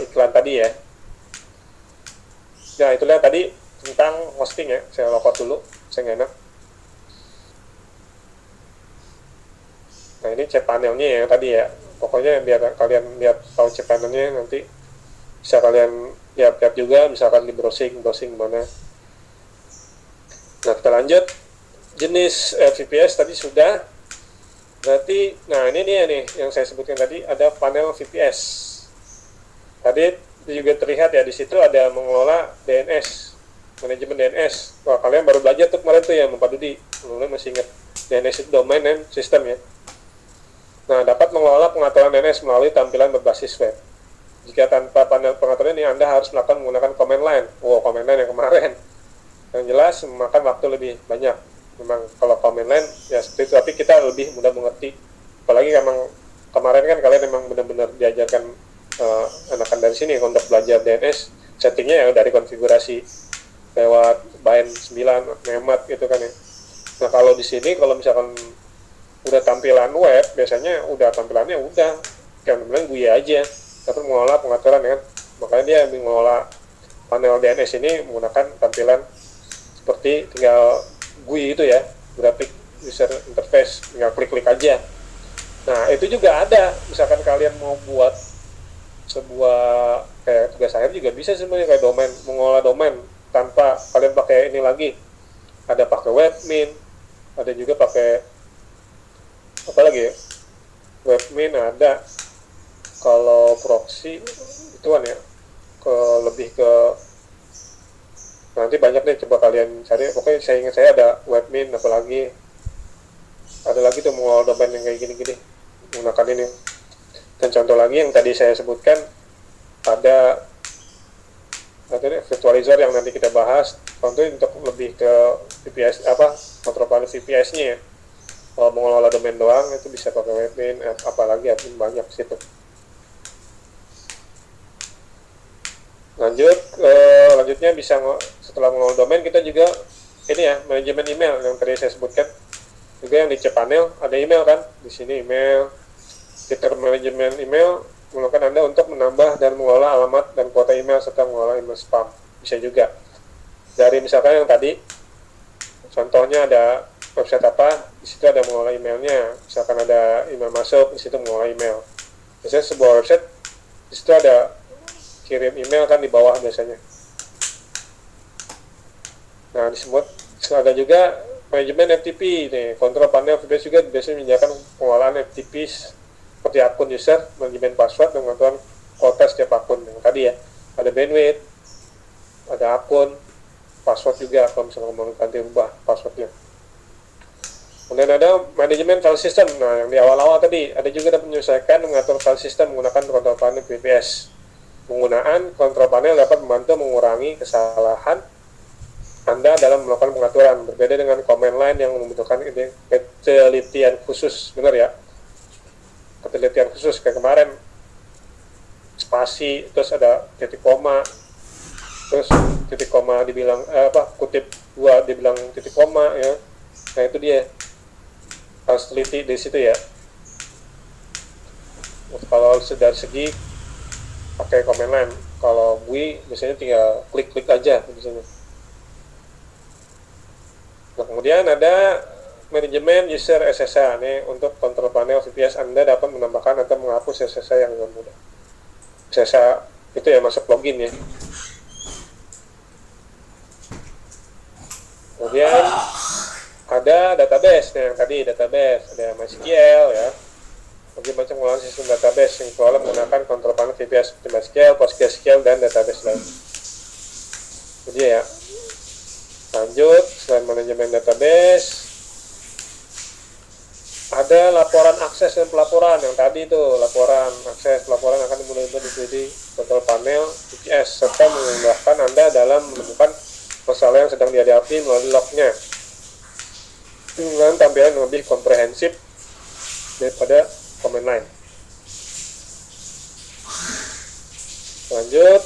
iklan tadi ya. Nah itulah tadi tentang hosting ya, saya lockout dulu, saya nggak enak. Nah ini chat panelnya ya tadi ya, pokoknya biar kalian lihat tahu chat panelnya, nanti bisa kalian lihat juga, misalkan di browsing mana. Nah kita lanjut, jenis VPS tadi sudah, berarti, nah ini dia nih yang saya sebutkan tadi, ada panel VPS. Tadi juga terlihat ya, di situ ada mengelola DNS, manajemen DNS. Wah kalian baru belajar tuh kemarin tuh ya, Pak Dudi, kalian masih ingat DNS itu domain name system ya. Nah dapat mengelola pengaturan DNS melalui tampilan berbasis web. Jika tanpa panel pengaturan ini, Anda harus menggunakan command line. Command line yang kemarin, yang jelas memakan waktu lebih banyak. Memang kalau command line ya seperti itu, tapi kita lebih mudah mengerti. Apalagi memang kemarin kan kalian memang benar-benar diajarkan enakan dari sini untuk belajar DNS, settingnya ya dari konfigurasi lewat bind 9 nemat gitu kan ya. Nah kalau di sini kalau misalkan udah tampilan web, biasanya udah tampilannya udah kayak bilang GUI aja, tapi mengelola pengaturan ya kan. Makanya dia mengelola panel DNS ini menggunakan tampilan seperti tinggal GUI itu ya, graphic user interface, tinggal klik-klik aja. Nah itu juga ada, misalkan kalian mau buat sebuah kayak tugas akhir juga bisa sebenarnya, kayak domain, mengolah domain tanpa kalian pakai ini lagi. Ada pakai webmin, ada juga pakai apa lagi ya, webmin ada. Kalau proxy ituan ya, lebih ke nanti banyak deh, coba kalian cari. Pokoknya saya ingat saya ada webmin, apalagi ada lagi tuh mengolah domain yang kayak gini-gini menggunakan ini. Dan contoh lagi yang tadi saya sebutkan, ada virtualizer yang nanti kita bahas, tentu untuk lebih ke VPS kontrol panel VPS-nya ya. Kalau mengelola domain doang itu bisa pakai webmin, apalagi admin banyak situ. Lanjutnya bisa setelah mengelola domain, kita juga ini ya, manajemen email yang tadi saya sebutkan. Juga yang di cPanel ada email kan, di sini email. Fitur manajemen email menggunakan Anda untuk menambah dan mengelola alamat dan kuota email serta mengelola email spam. Bisa juga. Dari misalkan yang tadi, contohnya ada website apa, di situ ada mengelola emailnya. Misalkan ada email masuk, di situ mengelola email. Biasanya sebuah website, di situ ada kirim email kan di bawah biasanya. Nah, disebut ada juga manajemen FTP nih, kontrol panel VPS juga biasanya menyediakan pengelolaan FTP seperti akun user, manajemen password, dan pengaturan kuota setiap akun. Yang tadi ya, ada bandwidth, ada akun, password juga kalau misalnya mau ganti ubah passwordnya. Kemudian ada manajemen file system. Nah, yang di awal-awal tadi ada juga menyesuaikan mengatur file system menggunakan kontrol panel VPS. Penggunaan kontrol panel dapat membantu mengurangi kesalahan Anda dalam melakukan pengaturan. Berbeda dengan command line yang membutuhkan ketelitian khusus, benar ya? Ketelitian khusus kayak kemarin, spasi, terus ada titik koma, terus titik koma dibilang kutip 2 dibilang titik koma ya. Nah itu dia harus teliti di situ ya. Kalau dari segi pakai command line, kalau GUI biasanya tinggal klik-klik aja biasanya. Nah, kemudian ada manajemen user SSH. Ini untuk kontrol panel VPS Anda dapat menambahkan atau menghapus SSH yang dengan mudah. SSH itu ya masuk login ya. Kemudian ada database, yang tadi database, ada MySQL ya. Bagi macam pengolahan sistem database yang dikelola menggunakan kontrol panel VPS seperti MySQL, PostgreSQL, dan database lain. Jadi ya, lanjut, selain manajemen database, ada laporan akses dan pelaporan. Yang tadi itu laporan akses, pelaporan akan dimulai dari kontrol panel VPS, serta memudahkan Anda dalam menemukan masalah yang sedang dihadapi melalui lognya dengan tampilan yang lebih komprehensif daripada command line. Lanjut,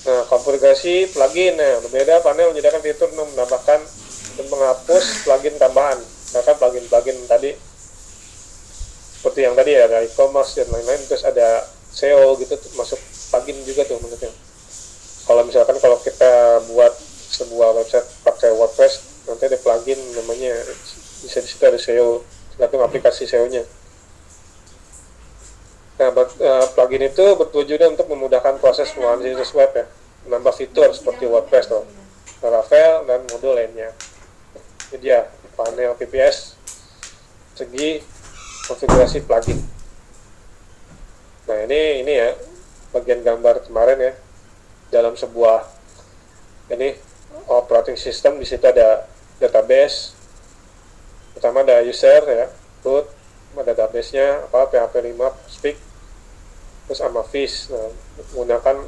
nah konfigurasi plugin. Nah, berbeda panel menyediakan fitur untuk menambahkan dan menghapus plugin tambahan. Misalkan plugin-plugin tadi seperti yang tadi ada e-commerce dan lain-lain, terus ada SEO gitu masuk plugin juga tuh maksudnya. Kalau misalkan kalau kita buat sebuah website pakai WordPress, nanti ada plugin namanya, bisa di situ ada SEO, tergantung aplikasi SEO-nya. Nah, plugin itu bertujuan untuk memudahkan proses pengolahan situs web ya, menambah fitur seperti WordPress, Laravel, dan modul lainnya. Ini dia panel VPS segi konfigurasi plugin. Nah ini ya bagian gambar kemarin ya, dalam sebuah ini operating system. Di situ ada database, pertama ada user ya, root, ada database-nya PHP 5 speak, terus sama fish. Nah, menggunakan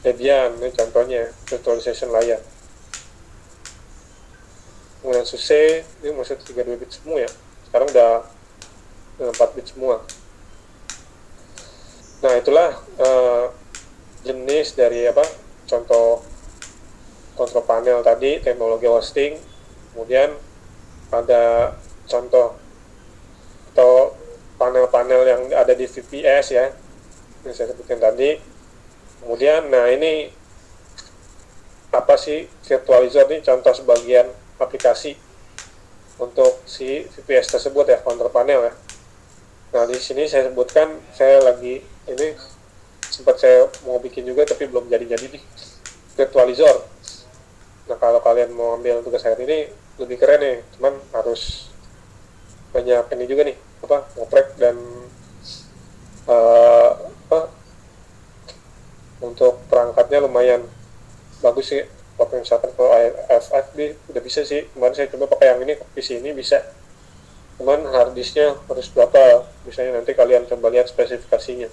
Debian, ini contohnya virtualization layer. Kemudian SUSE, ini masih 32 bit semua ya, sekarang udah 4 bit semua. Nah itulah jenis dari contoh kontrol panel tadi, teknologi hosting. Kemudian ada contoh atau panel-panel yang ada di VPS ya, yang saya sebutkan tadi. Kemudian nah ini apa sih virtualizer, ini contoh sebagian aplikasi untuk si VPS tersebut ya, kontrol panel ya. Nah di sini saya sebutkan, saya lagi ini sempat saya mau bikin juga tapi belum jadi nih, virtualizer. Nah kalau kalian mau ambil tugas hari ini lebih keren nih, cuman harus banyak ini juga nih, ngoprek dan untuk perangkatnya lumayan bagus sih. Kalau misalkan kalau FFB udah bisa sih, kemarin saya coba pakai yang ini, PC ini bisa, cuman harddisknya harus berapa, misalnya nanti kalian coba lihat spesifikasinya.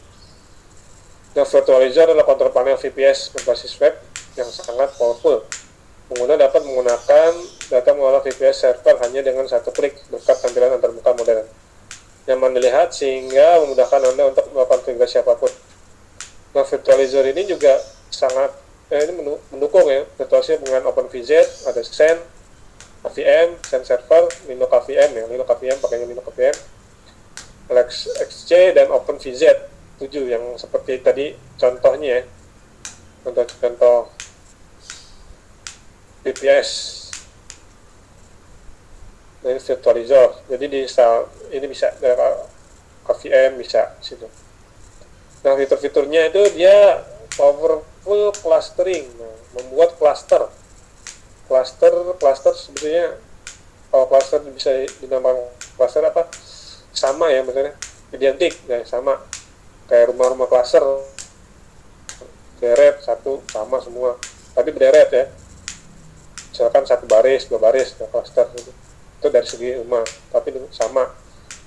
Nah, virtualizer adalah kontrol panel VPS berbasis web yang sangat powerful. Pengguna dapat menggunakan data mengolah VPS server hanya dengan satu klik berkat tampilan antarmuka modern, nyaman dilihat sehingga memudahkan Anda untuk melakukan konfigurasi apapun. Nah, virtualizer ini juga sangat ini mendukung ya virtualisasi dengan OpenVZ, ada Xen, AVM, Xen Server, Linux AVM ya, Linux AVM pakainya Linux AVM, LXC, dan OpenVZ 7 yang seperti tadi contohnya ya, contoh VPS. Nah, ini virtualizer, jadi ini bisa AVM bisa situ. Nah, fitur-fiturnya itu dia powerful clustering, membuat cluster sebetulnya. Kalau cluster bisa dinamakan cluster sama ya, maksudnya identik ya, sama kayak rumah-rumah cluster deret satu sama semua, tapi berderet ya, misalkan satu baris, dua baris, cluster itu dari segi rumah, tapi sama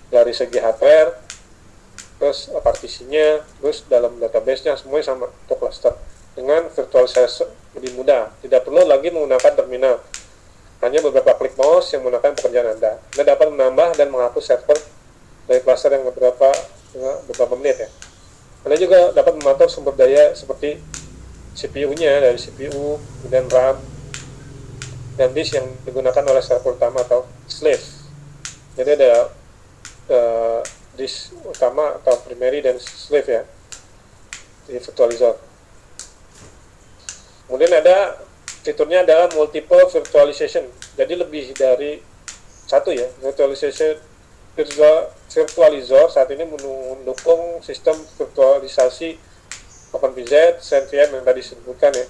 dari segi hardware terus partisinya, terus dalam database-nya semuanya sama untuk cluster. Dengan virtualisasi lebih mudah, tidak perlu lagi menggunakan terminal. Hanya beberapa klik mouse yang menggunakan pekerjaan Anda. Anda dapat menambah dan menghapus server dari cluster yang beberapa menit ya. Anda juga dapat memantau sumber daya seperti CPU-nya dari CPU, kemudian RAM, dan disk yang digunakan oleh server utama atau slave. Jadi ada disk utama atau primary dan slave ya di virtualizer. Kemudian ada fiturnya adalah multiple virtualization. Jadi lebih dari satu ya. Virtualizer saat ini mendukung sistem virtualisasi OpenVZ, SendVM yang tadi disebutkan ya.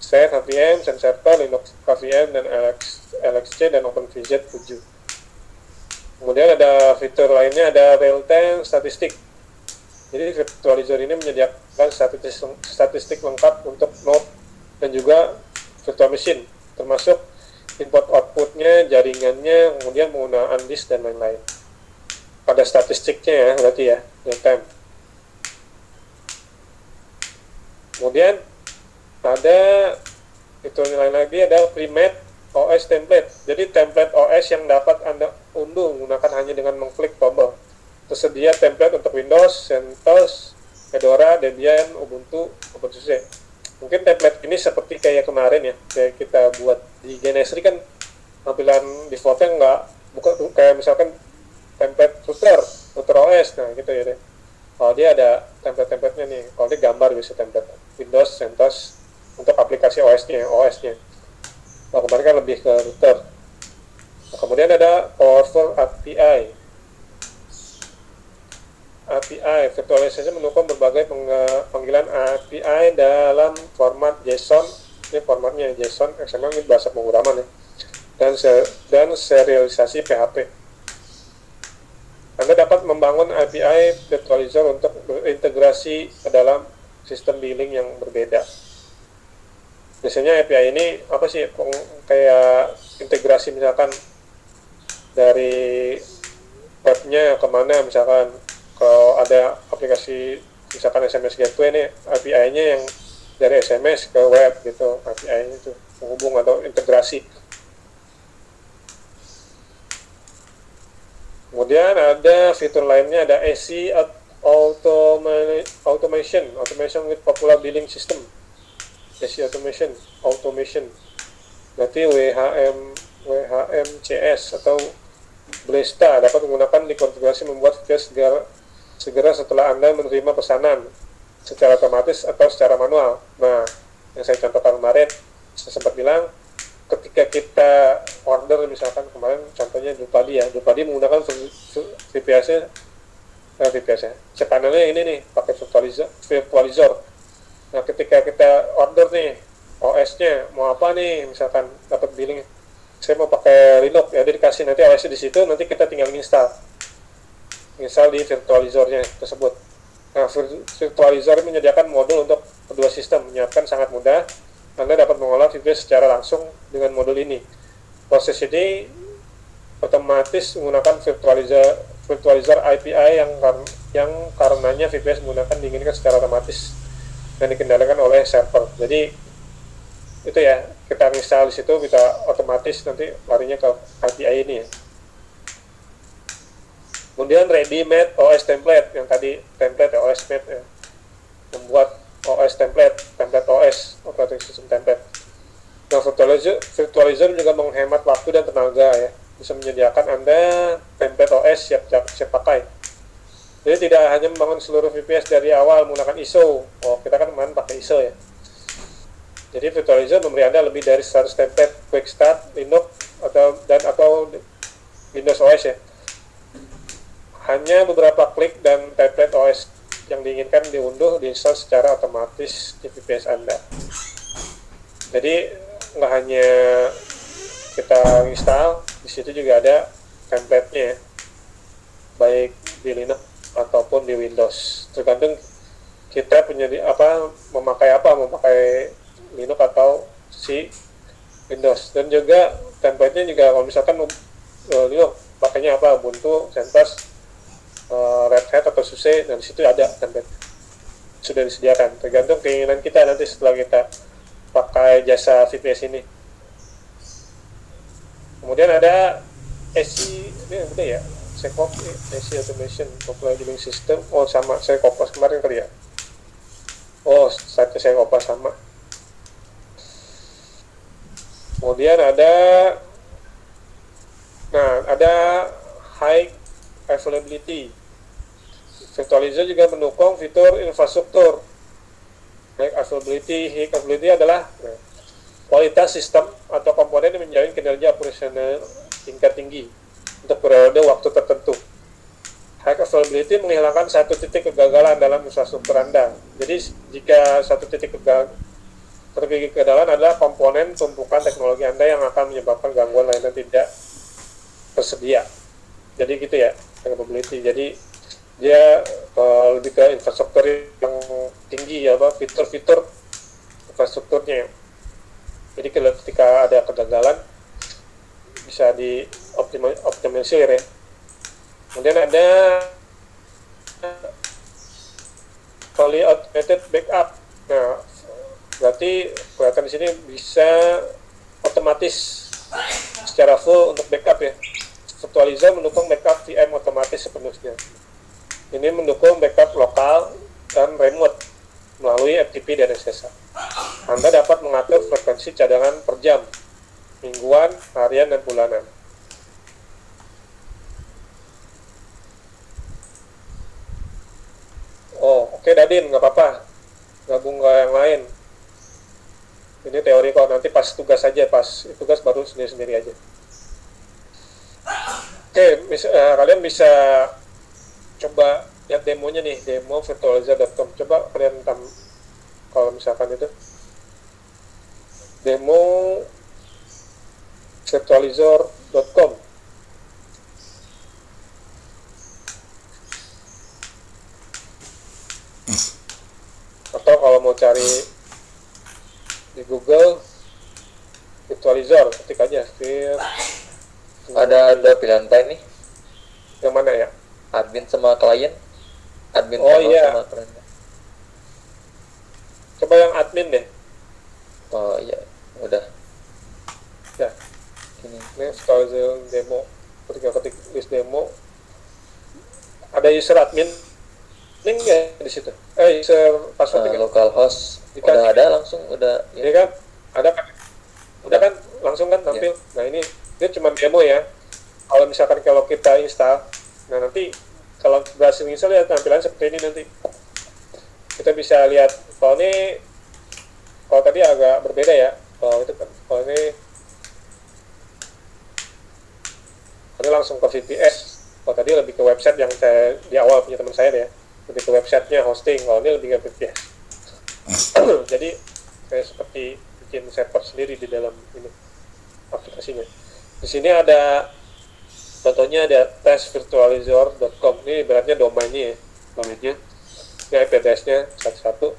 SendVM, SendServer, Linux KVM, dan LXC, dan OpenVZ 7. Kemudian ada fitur lainnya, ada real-time statistik. Jadi virtualizer ini menyediakan statistik lengkap untuk node dan juga virtual machine, termasuk input-outputnya, jaringannya, kemudian penggunaan disk dan lain-lain. Ada statistiknya ya, berarti ya, real-time. Kemudian ada fitur lain lagi, ada pre-made OS template. Jadi template OS yang dapat Anda unduh menggunakan hanya dengan mengklik tombol. Tersedia template untuk Windows, CentOS, Fedora, Debian, Ubuntu, OpenSUSE. Mungkin template ini seperti kayak kemarin ya, kayak kita buat di Genesri kan tampilan defaultnya bukan kayak misalkan template router OS, nah gitu ya deh. Kalau dia ada template-templatenya nih, kalau dia gambar bisa template Windows, CentOS untuk aplikasi OS-nya. Nah, kemarin kan lebih ke router. Nah, kemudian ada Powerful API. Virtualisasi mendukung berbagai panggilan API dalam format JSON. Ini formatnya JSON, XML ini bahasa pemrograman ya. Dan serialisasi PHP. Anda dapat membangun API virtualizer untuk berintegrasi ke dalam sistem billing yang berbeda. Biasanya API ini apa sih, kayak integrasi misalkan dari webnya kemana, misalkan kalau ada aplikasi misalkan SMS Gateway nih, API-nya yang dari SMS ke web gitu, API-nya itu menghubung atau integrasi. Kemudian ada fitur lainnya, ada AC automation with popular billing system. AC automation. Berarti WHMCS atau Blesta dapat menggunakan dikonfigurasi membuat video segera setelah Anda menerima pesanan secara otomatis atau secara manual. Nah, yang saya contohkan kemarin, saya sempat bilang ketika kita order misalkan kemarin contohnya Drupadi menggunakan VPS cPanelnya ini nih pakai virtualizer. Nah, ketika kita order nih OS-nya mau apa nih, misalkan dapat billing saya mau pakai Linux, ya udah dikasih nanti OS-nya di situ, nanti kita tinggal install di virtualizernya tersebut. Nah, virtualizer menyediakan modul untuk kedua sistem, menyiapkan sangat mudah. Anda dapat mengolah VPS secara langsung dengan modul ini. Proses ini otomatis menggunakan virtualizer API yang karenanya VPS menggunakan diinginkan secara otomatis dan dikendalikan oleh server. Jadi itu ya, kita install di situ kita otomatis nanti larinya ke API ini ya. Kemudian ready-made OS template, yang tadi template OS made ya. Membuat OS template OS, operating system template. Nah, virtualizer juga menghemat waktu dan tenaga ya. Bisa menyediakan Anda template OS siap pakai. Jadi tidak hanya membangun seluruh VPS dari awal menggunakan ISO. Oh, kita kan kemarin pakai ISO ya. Jadi virtualizer memberi Anda lebih dari 100 template quick start, Linux atau Windows OS ya. Hanya beberapa klik dan template OS yang diinginkan diunduh, diinstal secara otomatis di VPS Anda. Jadi nggak hanya kita install, di situ juga ada template-nya, baik di Linux ataupun di Windows. Tergantung kita memakai Linux atau si Windows. Dan juga template-nya juga kalau misalkan Linux pakainya Ubuntu, CentOS, Red Hat atau SUSE, dan di situ ada template sudah disediakan. Tergantung keinginan kita nanti setelah kita pakai jasa VPS ini. Kemudian ada SI, ini yang beda ya, SecOps, SI Automation Profiling System. Oh sama, saya kopas kemarin kali ya. Oh, site saya kopas sama. Kemudian ada high availability. Virtualizer juga mendukung fitur infrastruktur. High availability adalah kualitas sistem atau komponen yang menjamin kinerja operasional tingkat tinggi untuk periode waktu tertentu. High availability menghilangkan satu titik kegagalan dalam infrastruktur Anda. Jadi jika satu titik kegagalan adalah komponen tumpukan teknologi Anda yang akan menyebabkan gangguan lainnya tidak tersedia. Jadi gitu ya, availability. Jadi dia lebih ke infrastruktur yang tinggi ya, fitur-fitur infrastrukturnya. Jadi ketika ada kegagalan bisa dioptimalisir ya. Kemudian ada fully automated backup. Nah, berarti kelihatan di sini bisa otomatis secara full untuk backup ya. Virtualizer mendukung backup VM otomatis sepenuhnya. Ini mendukung backup lokal dan remote melalui FTP dan SSH. Anda dapat mengatur frekuensi cadangan per jam, mingguan, harian, dan bulanan. Oh, oke Dadin, nggak apa-apa. Gabung ke yang lain. Ini teori kok, nanti pas tugas aja, pas tugas baru sendiri-sendiri aja. Oke, kalian bisa coba lihat demonya nih, demo virtualizer.com. Coba kalian kalau misalkan itu demo virtualizer.com. Atau kalau mau cari di Google virtualizer, ketik aja Ada pilihan lain nih, yang mana ya? admin sama klien, admin Oh, panel iya. sama klien. Coba yang admin deh. Oh iya, udah. Ya, Ini ini virtualizer demo. Ketik list demo. Ada user admin. Ini nggak di situ. User password nggak? localhost Jika- udah ada langsung, udah Ini kan ada kan? Udah kan langsung kan tampil. Nah ini cuma demo ya. Kalau misalkan kalau kita install, nah nanti kalau berhasil install ya tampilan seperti ini nanti. Kita bisa lihat kalau tadi agak berbeda ya. Kalau ini langsung ke VPS. Kalau tadi lebih ke website yang saya di awal punya teman saya deh ya. Lebih ke websitenya hosting. Kalau ini lebih ke VPS. Jadi kayak seperti bikin server sendiri di dalam ini aplikasinya. Di sini ada contohnya, ada testvirtualizer.com. Ini ibaratnya domainnya ya, domainnya. Ini IP address-nya 11.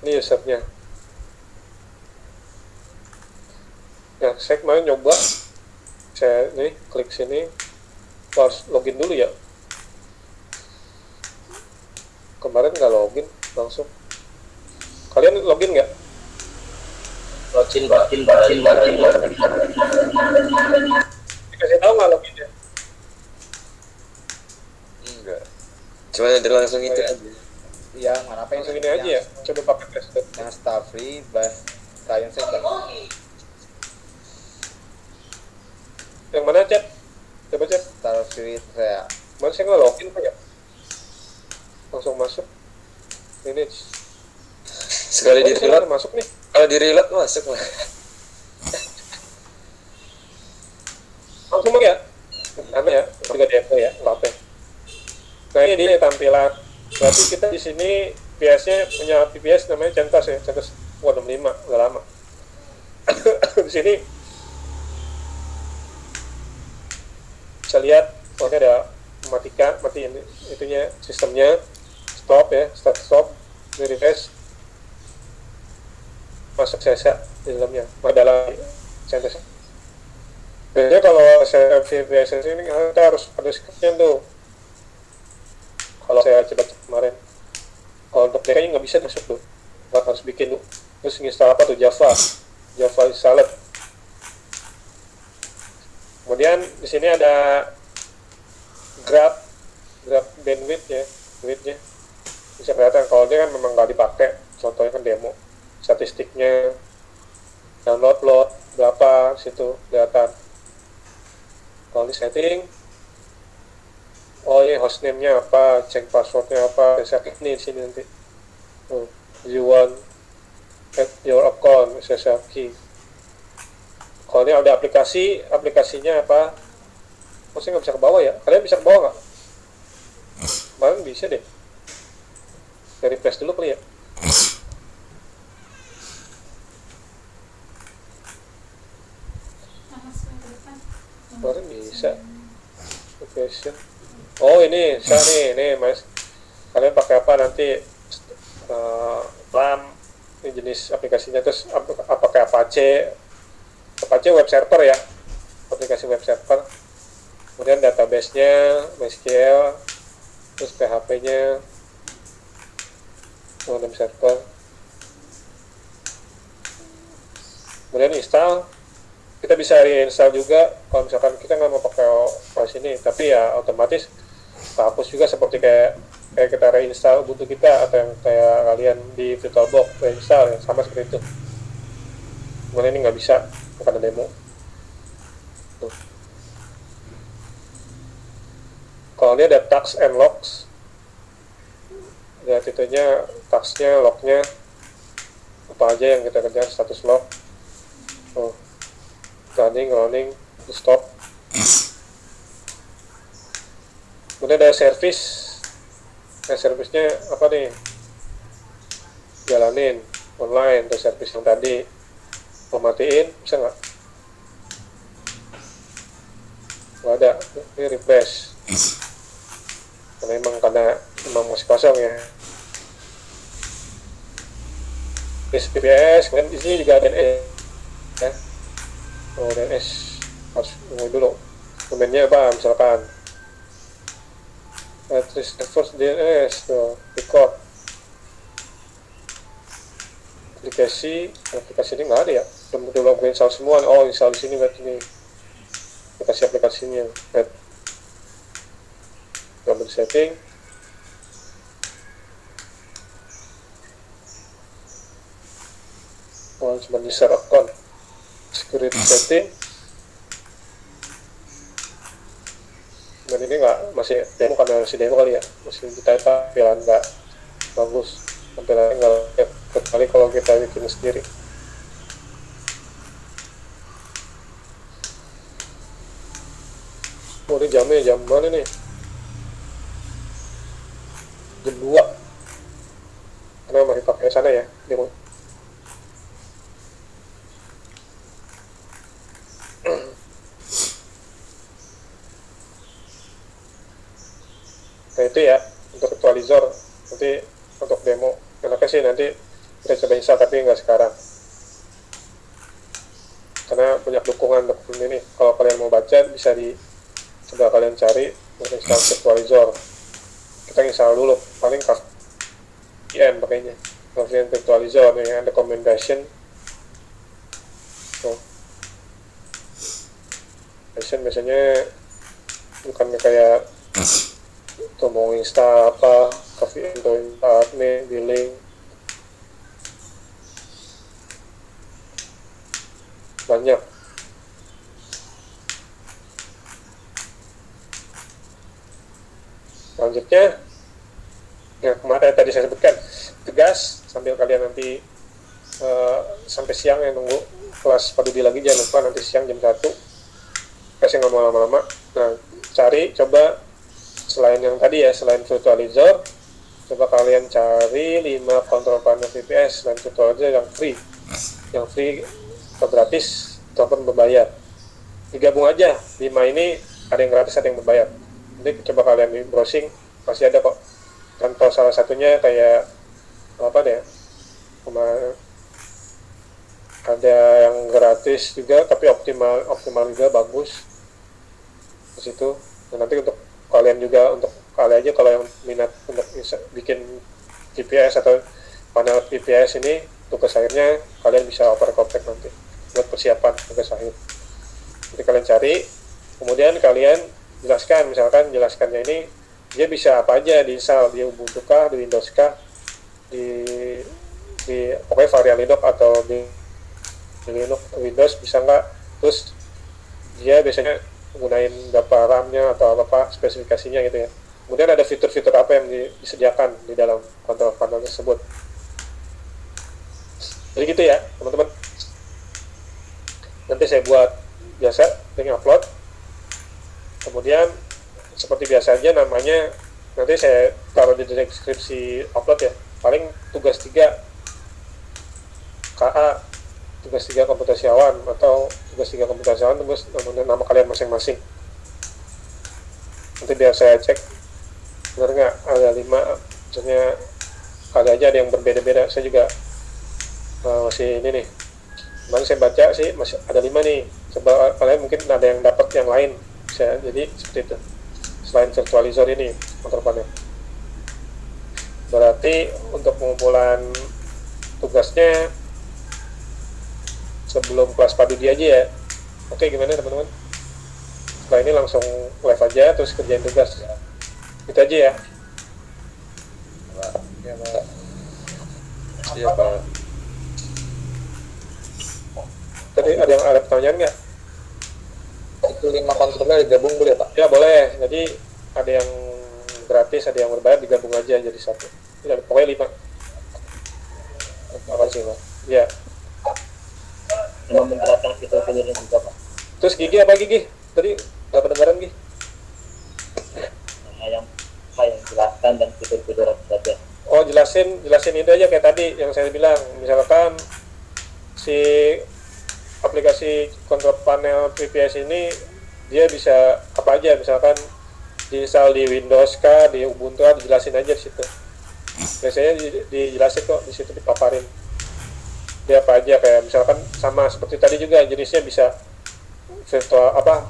Ini usernya. Nah, saya kemarin nyoba, saya nih klik sini, harus login dulu ya. Kemarin nggak login langsung. Kalian login nggak? Login. Dikasih tahu nggak login ya? enggak. Cuma ada langsung itu Oh, iya. aja. Iya, mana apa Langsung ini aja ya. Coba pakai test. yang staff free client server. Yang mana chat? Coba chat. Staff free saya Mana saya nggak login kok ya? Langsung masuk. Ini. Sekali di reload, masuk nih. kalau di reload masuk lah. Langsung mau ya? Aneh ya, juga demo ya, nggak apa. Nah ini dia tampilan. Berarti kita di sini VPS-nya punya VPS namanya Centos ya, Centos 65, udah lama. Di sini bisa lihat, ini ada mati ini, itunya sistemnya, stop ya, stop, ini refresh, masuk sesa di dalamnya, dalam Centos. Biasanya kalau saya VPS ini kita harus ada scriptnya tuh. saya coba cek kemarin. Kalau untuk kayaknya nggak bisa masuk tuh, nggak harus bikin tuh. Terus install apa tuh, Java installed. Kemudian di sini ada grab bandwidth ya, duitnya bisa kelihatan. Kalau dia kan memang nggak dipakai, contohnya kan demo, statistiknya download load berapa situ kelihatan. Kalau di setting, oh ini hostname-nya apa, cek passwordnya apa, saya ini di sini nanti. You want add your account, saya key. Kalau ini ada aplikasinya apa? Maksudnya nggak bisa ke bawah ya? Kalian bisa ke bawah nggak? Kemarin bisa deh. Dari press dulu kali ya. Kemarin bisa. Application. Oh ini, saya nih mas. Kalian pakai apa nanti? RAM. Ini jenis aplikasinya. Terus pakai Apache web server ya, aplikasi web server. Kemudian database-nya MySQL, terus PHP-nya web server. Kemudian install, kita bisa reinstall juga kalau misalkan kita nggak mau pakai OS ini, tapi ya otomatis hapus juga, seperti kayak kita reinstall Ubuntu kita, atau yang kayak kalian di VirtualBox reinstall ya, sama seperti itu. Kemudian ini nggak bisa, bukan ada demo. Tuh. Kalau ini ada tags and logs, ya titelnya, tagsnya, lognya, apa aja yang kita kerjakan, status log, running, stop. Kemudian ada service. Nah, service-nya apa nih? Jalanin online, atau service yang tadi mau matiin, bisa nggak? Nggak ada, ini refresh. Karena emang masih kosong ya. PPS, kemudian di sini juga ada DNS ya. Oh, DNS harus tunggu dulu. Domainnya apa misalkan? Terus first DNS tuh, record. Aplikasi ini nggak ada ya. Belum install semua. Oh, install di sini berarti ini aplikasinya. Double setting. Oh, cuma user account. Security setting. Dan ini nggak, masih demo, karena masih demo kali ya, masih kita tampilan nggak bagus, tampilannya nggak lengkap, kecuali kalau kita bikin sendiri. Oh, ini jamnya jam mana nih? Jam 2, karena masih pakai sana ya demo. Nah itu ya untuk virtualizer, nanti untuk demo enaknya sih nanti kita coba install, tapi nggak sekarang karena banyak dukungan ini. Kalau kalian mau baca bisa coba kalian cari untuk install virtualizer. Kita install dulu, paling KVM pakainya, KVM virtualizer yang ada recommendation. Biasanya bukannya kayak tuh mau install apa, KVM atau admin, billing, banyak. Selanjutnya yang kemarin tadi saya sebutkan, tegas sambil kalian nanti sampai siang ya, nunggu kelas Padudi lagi, jangan lupa nanti siang jam 1 kasih nggak mau lama-lama. Nah, coba selain yang tadi ya, selain virtualizer, coba kalian cari 5 control panel VPS dan virtualizer yang free atau gratis ataupun berbayar. Digabung aja 5 ini, ada yang gratis, ada yang berbayar. Nanti coba kalian di browsing, masih ada kok. Contoh salah satunya kayak apa deh, ada yang gratis juga tapi optimal juga, bagus di situ. Dan nanti untuk kalian juga untuk kali aja kalau yang minat untuk bikin GPS atau panel GPS ini, tugas akhirnya kalian bisa oper kontak nanti buat persiapan tugas akhir. Jadi kalian cari, kemudian kalian jelaskan, misalkan jelaskannya ini dia bisa apa aja di install di Ubuntu kah, di Windows kah, di pokoknya varian Linux atau di Linux Windows bisa nggak, terus dia biasanya gunain berapa RAM-nya atau apa spesifikasinya gitu ya. Kemudian ada fitur-fitur apa yang disediakan di dalam kontrol panel tersebut. Jadi gitu ya teman-teman. Nanti saya buat biasa link upload, kemudian seperti biasa aja namanya nanti saya taruh di deskripsi upload ya. Paling tugas 3 KA, tugas 3 komputasiawan, atau tugas 3 komputasiawan terus nama kalian masing-masing. Nanti biar saya cek benar nggak ada 5, maksudnya ada aja ada yang berbeda-beda. Saya juga masih ini nih, kemarin saya baca sih masih ada 5 nih. Coba kalian mungkin ada yang dapat yang lain, saya jadi seperti itu. Selain virtualizer ini kontrolnya, berarti untuk pengumpulan tugasnya sebelum kelas padu aja ya. Oke, gimana teman-teman? Setelah ini langsung live aja terus kerjain tugas. Itu aja ya. Ya, Pak. Siapa? Tadi ada pertanyaan nggak? Itu 5 kontrolnya digabung boleh Pak? Ya boleh. Jadi ada yang gratis, ada yang berbayar, digabung aja jadi satu. Ya, pokoknya 5. Apa sih Pak? Ya. Cuma menerapkan fitur-fiturnya juga Pak. Terus Gigi apa Gigi? Tadi nggak kedengaran Gigi? Nah, yang apa yang jelaskan dan fitur-fitur apa saja. Oh jelasin itu aja kayak tadi yang saya bilang. Misalkan si aplikasi kontrol panel VPS ini dia bisa apa aja, misalkan diinstal di Windows kah, di Ubuntu kah, dijelasin aja di situ. Biasanya dijelasin kok di situ, dipaparin dia apa aja, kayak misalkan sama seperti tadi juga jenisnya bisa virtual apa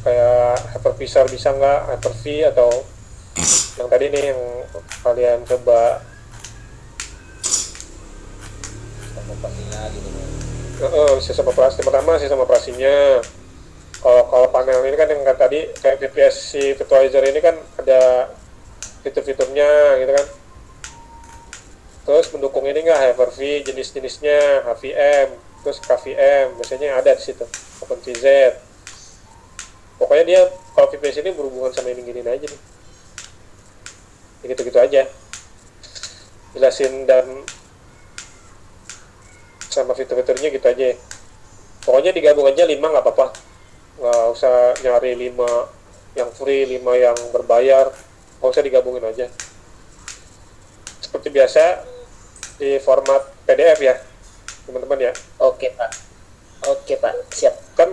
kayak hypervisor bisa nggak, Hyper-V, atau yang tadi nih yang kalian coba Operasinya gitu. sistem operasi. Pertama sistem operasinya. Kalau panel ini kan yang kan tadi kayak VPS si virtualizer ini kan ada fitur-fiturnya gitu kan. Terus mendukung ini nggak, Hyper-V, jenis-jenisnya, HVM, terus KVM, biasanya ada di situ, OpenVZ. Pokoknya dia kalau VPS ini berhubungan sama ini gini aja nih. Gitu-gitu aja. Jelasin dan sama fitur-fiturnya gitu aja. Pokoknya digabung aja 5 nggak apa-apa. Nggak usah nyari 5 yang free, 5 yang berbayar. Nggak usah digabungin aja. Seperti biasa di format PDF ya, teman-teman ya. Oke Pak. Oke Pak, siap. Kan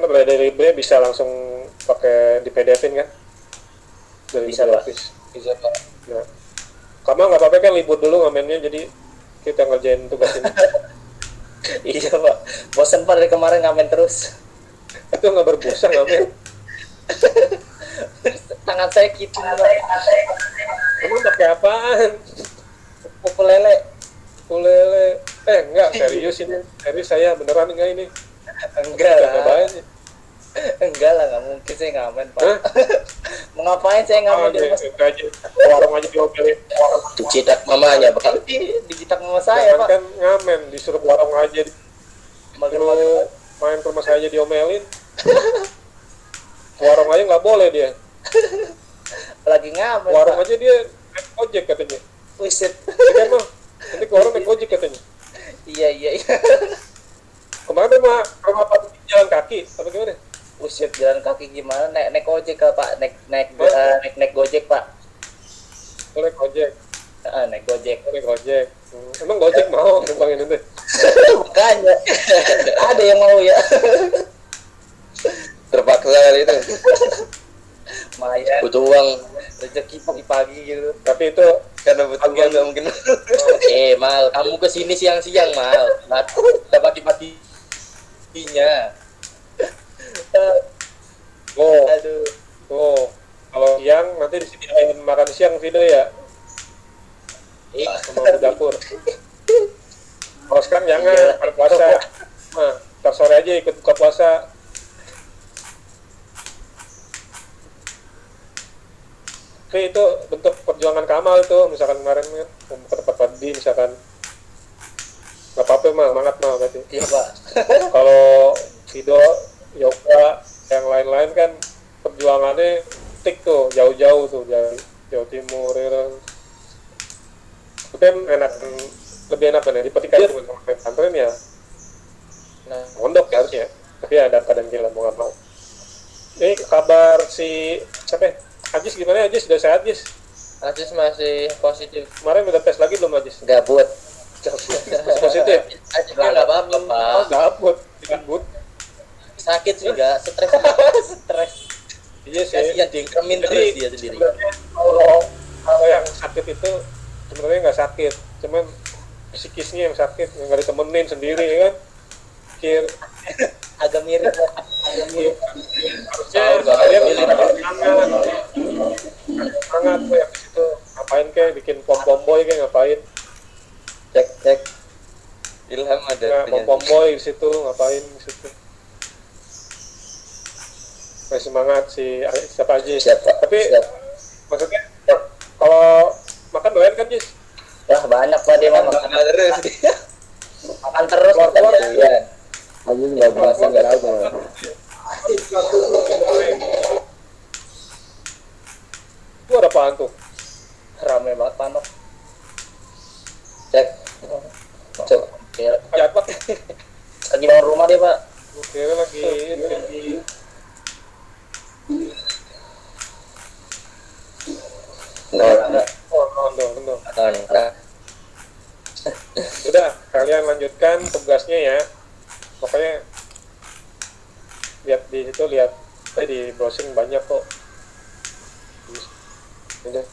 dari Libre bisa langsung pakai di PDF-in kan? Dari Bisa, Pak. Office. Bisa, Pak. Ya. Kamu nggak apa-apa kan libur dulu ngamennya, jadi kita ngerjain tugas ini. Iya Pak, bosan Pak dari kemarin ngamen terus. Itu nggak berbusa ngamen. Tangan saya gitu Pak. Emang pakai apaan? Pukul lele. Ulele. Enggak, serius ini. Serius saya, beneran enggak ini? Enggak Nggak lah. bayar sih. Enggak lah, nggak mungkin saya ngamen Pak. Hah? Mau ngapain saya ngamen di rumah? Itu aja. Warung aja diomelin. Dicetak mamanya Pak. Dicetak mama saya Jangan Pak. kan ngamen, disuruh warung aja. Mager-mager. Disuruh main ke rumah saya aja diomelin. Warung aja nggak boleh dia. Lagi ngamen Warung Pak. aja dia naik ojek katanya. Wiset. Iya kan mah? Nanti ke warung naik ojek katanya. Iya. Kemarin rumah Pak jalan kaki, apa gimana? Wiset jalan kaki gimana? Naik ojek ke Pak. Naik Gojek Pak. Naik ojek. Naik Gojek. Naik ojek. Emang Gojek mau numpangin nanti? Makanya ada yang mau ya. Terpaksa kali itu. Lumayan. Butuh uang. Rezeki pagi-pagi gitu. Tapi itu Karena butuh uang nggak mungkin. Mal, kamu kesini siang-siang Mal. Udah pagi-paginya. oh Aduh. oh Kalau siang nanti disediain makan siang video ya sama di dapur. Kalau sekarang jangan pada puasa. Nah, ntar sore aja ikut buka puasa. Oke, itu bentuk perjuangan Kamal tuh, misalkan kemarin kan ke tempat padi misalkan. Gak apa-apa mal, semangat mal berarti. Iya Pak. Kalau Vido, Yoga, yang lain-lain kan perjuangannya tik tuh, jauh-jauh tuh, Jawa Timur, ya kan. Tapi lebih enak kan ya, dipetik aja tuh sama pesantren ya. Nah, Mondok ya harusnya, tapi ada keadaan gila mau gak mau. Ini kabar si, siapa ya? Ajis gimana Ajis? Sudah sehat Ajis? Ajis masih positif. Kemarin udah tes lagi belum Ajis? Gabut. Positif? Ajis nggak apa-apa Pak. Oh, gabut, gabut. Sakit juga, stres. Stres. Iya sih. Kasihan diingkremin terus dia sendiri. Sebenarnya kalau yang sakit itu sebenarnya nggak sakit, cuman psikisnya yang sakit, yang nggak ditemenin sendiri ya kan. Pikir Agak mirip. harusnya kalian semangat tuh yang di situ ngapain kayak bikin pom boy kayak ngapain Cek. Ilham ada nah, pom boy di situ ngapain di situ. Masih semangat si siapa aja. Tapi maksudnya kalau makan doyan kan Jis? Wah banyak Pak dia mah makan terus. makan terus makan doyan. Aja nggak berasa nggak tahu. Itu ada apaan tuh? Rame banget panok. Cek. Kayak Ada apa? lagi bangun rumah dia Pak. Kira lagi Nah, Nonton. Nah, Udah, kalian lanjutkan tugasnya ya. Pokoknya lihat di situ, lihat di browsing banyak kok. Udah.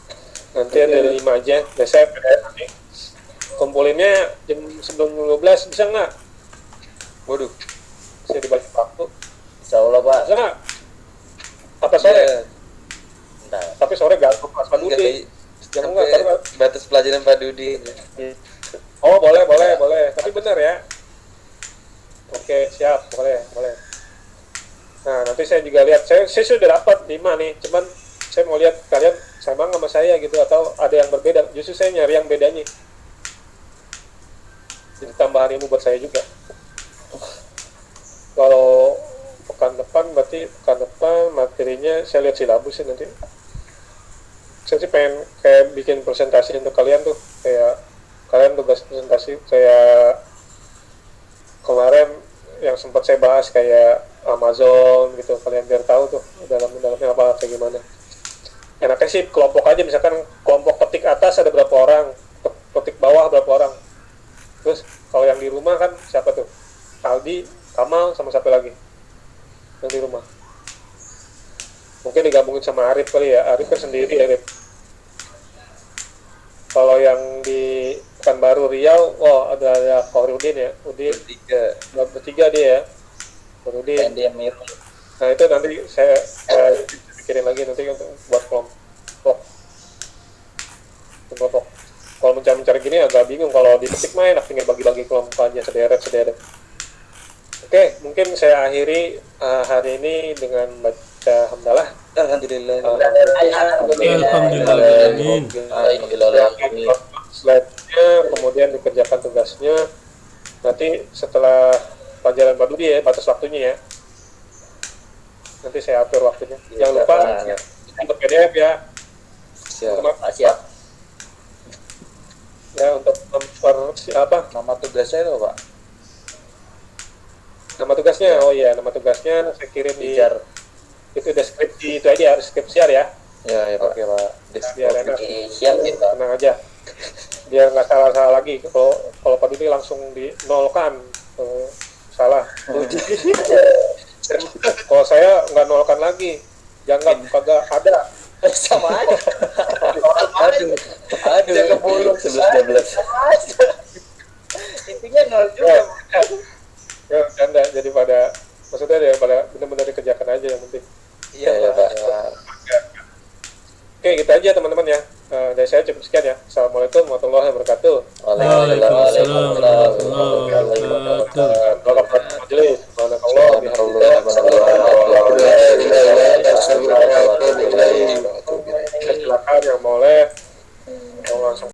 Nanti ada 5 aja. Biasanya nanti kumpulinnya jam sebelum 12 bisa nggak? waduh. Bisa dibagi waktu. insya Allah Pak. Bisa nggak? Apa sore? Ya, Nah, Tapi sore gak Mas Padudi. Jangan nggak, sampai karena- batas pelajaran Pak Dudi. Oh boleh. Tapi benar ya. Oke siap, boleh. Nah nanti saya juga lihat, saya sudah dapat 5 nih, cuman saya mau lihat kalian sama sama saya gitu atau ada yang berbeda. Justru saya nyari yang bedanya. Jadi tambahan ilmu buat saya juga. Kalau pekan depan berarti materinya saya lihat silabus sih nanti. Saya sih pengen kayak bikin presentasi untuk kalian tuh, kayak kalian tugas presentasi kayak kemarin yang sempat saya bahas kayak Amazon gitu, kalian biar tahu tuh dalamnya apa kayak gimana. Enaknya sih kelompok aja, misalkan kelompok petik atas ada berapa orang, petik bawah berapa orang. Terus kalau yang di rumah kan siapa tuh? Aldi, Kamal sama siapa lagi yang di rumah? Mungkin digabungin sama Arif kali ya. Arif kan sendiri Arif. Kalau yang di Pekanbaru Riau, ada Khorudin ya, Udin, bertiga dia ya, Khorudin. dia mirip. Nah itu nanti saya pikirin lagi nanti buat kelompok. Kalau mencari gini agak bingung, kalau di petik mah enak tinggal bagi-bagi kelompok aja sederet. Oke, mungkin saya akhiri hari ini dengan baca hamdalah. Alhamdulillah. Alhamdulillah. Slide-nya, kemudian dikerjakan tugasnya. Nanti setelah pelajaran Padudi ya, batas waktunya ya. Nanti saya atur waktunya. Jangan lupa untuk PDF ya. Siap. Siap. Ya untuk Nama tugasnya itu Pak? nama tugasnya. Oh iya, nama tugasnya saya kirim di Bicar. itu deskripsi itu aja, deskripsi ya. Ya Pak. Oke Pak. Biar enak. Siap gitu. Tenang aja. Biar nggak salah lagi. Kalau Padudi langsung dinolkan. Salah. Kalau saya nggak nolkan lagi. Jangan kagak ada. Sama aja. Aduh. Jaga bulu. 11-12. Intinya nol juga. Ya, canda. Jadi maksudnya daripada benar-benar dikerjakan aja yang penting. Iya ya Pak. aja teman-teman ya. Dari saya cukup sekian ya. Assalamualaikum warahmatullahi wabarakatuh. Waalaikumsalam warahmatullahi wabarakatuh. Selamat majelis.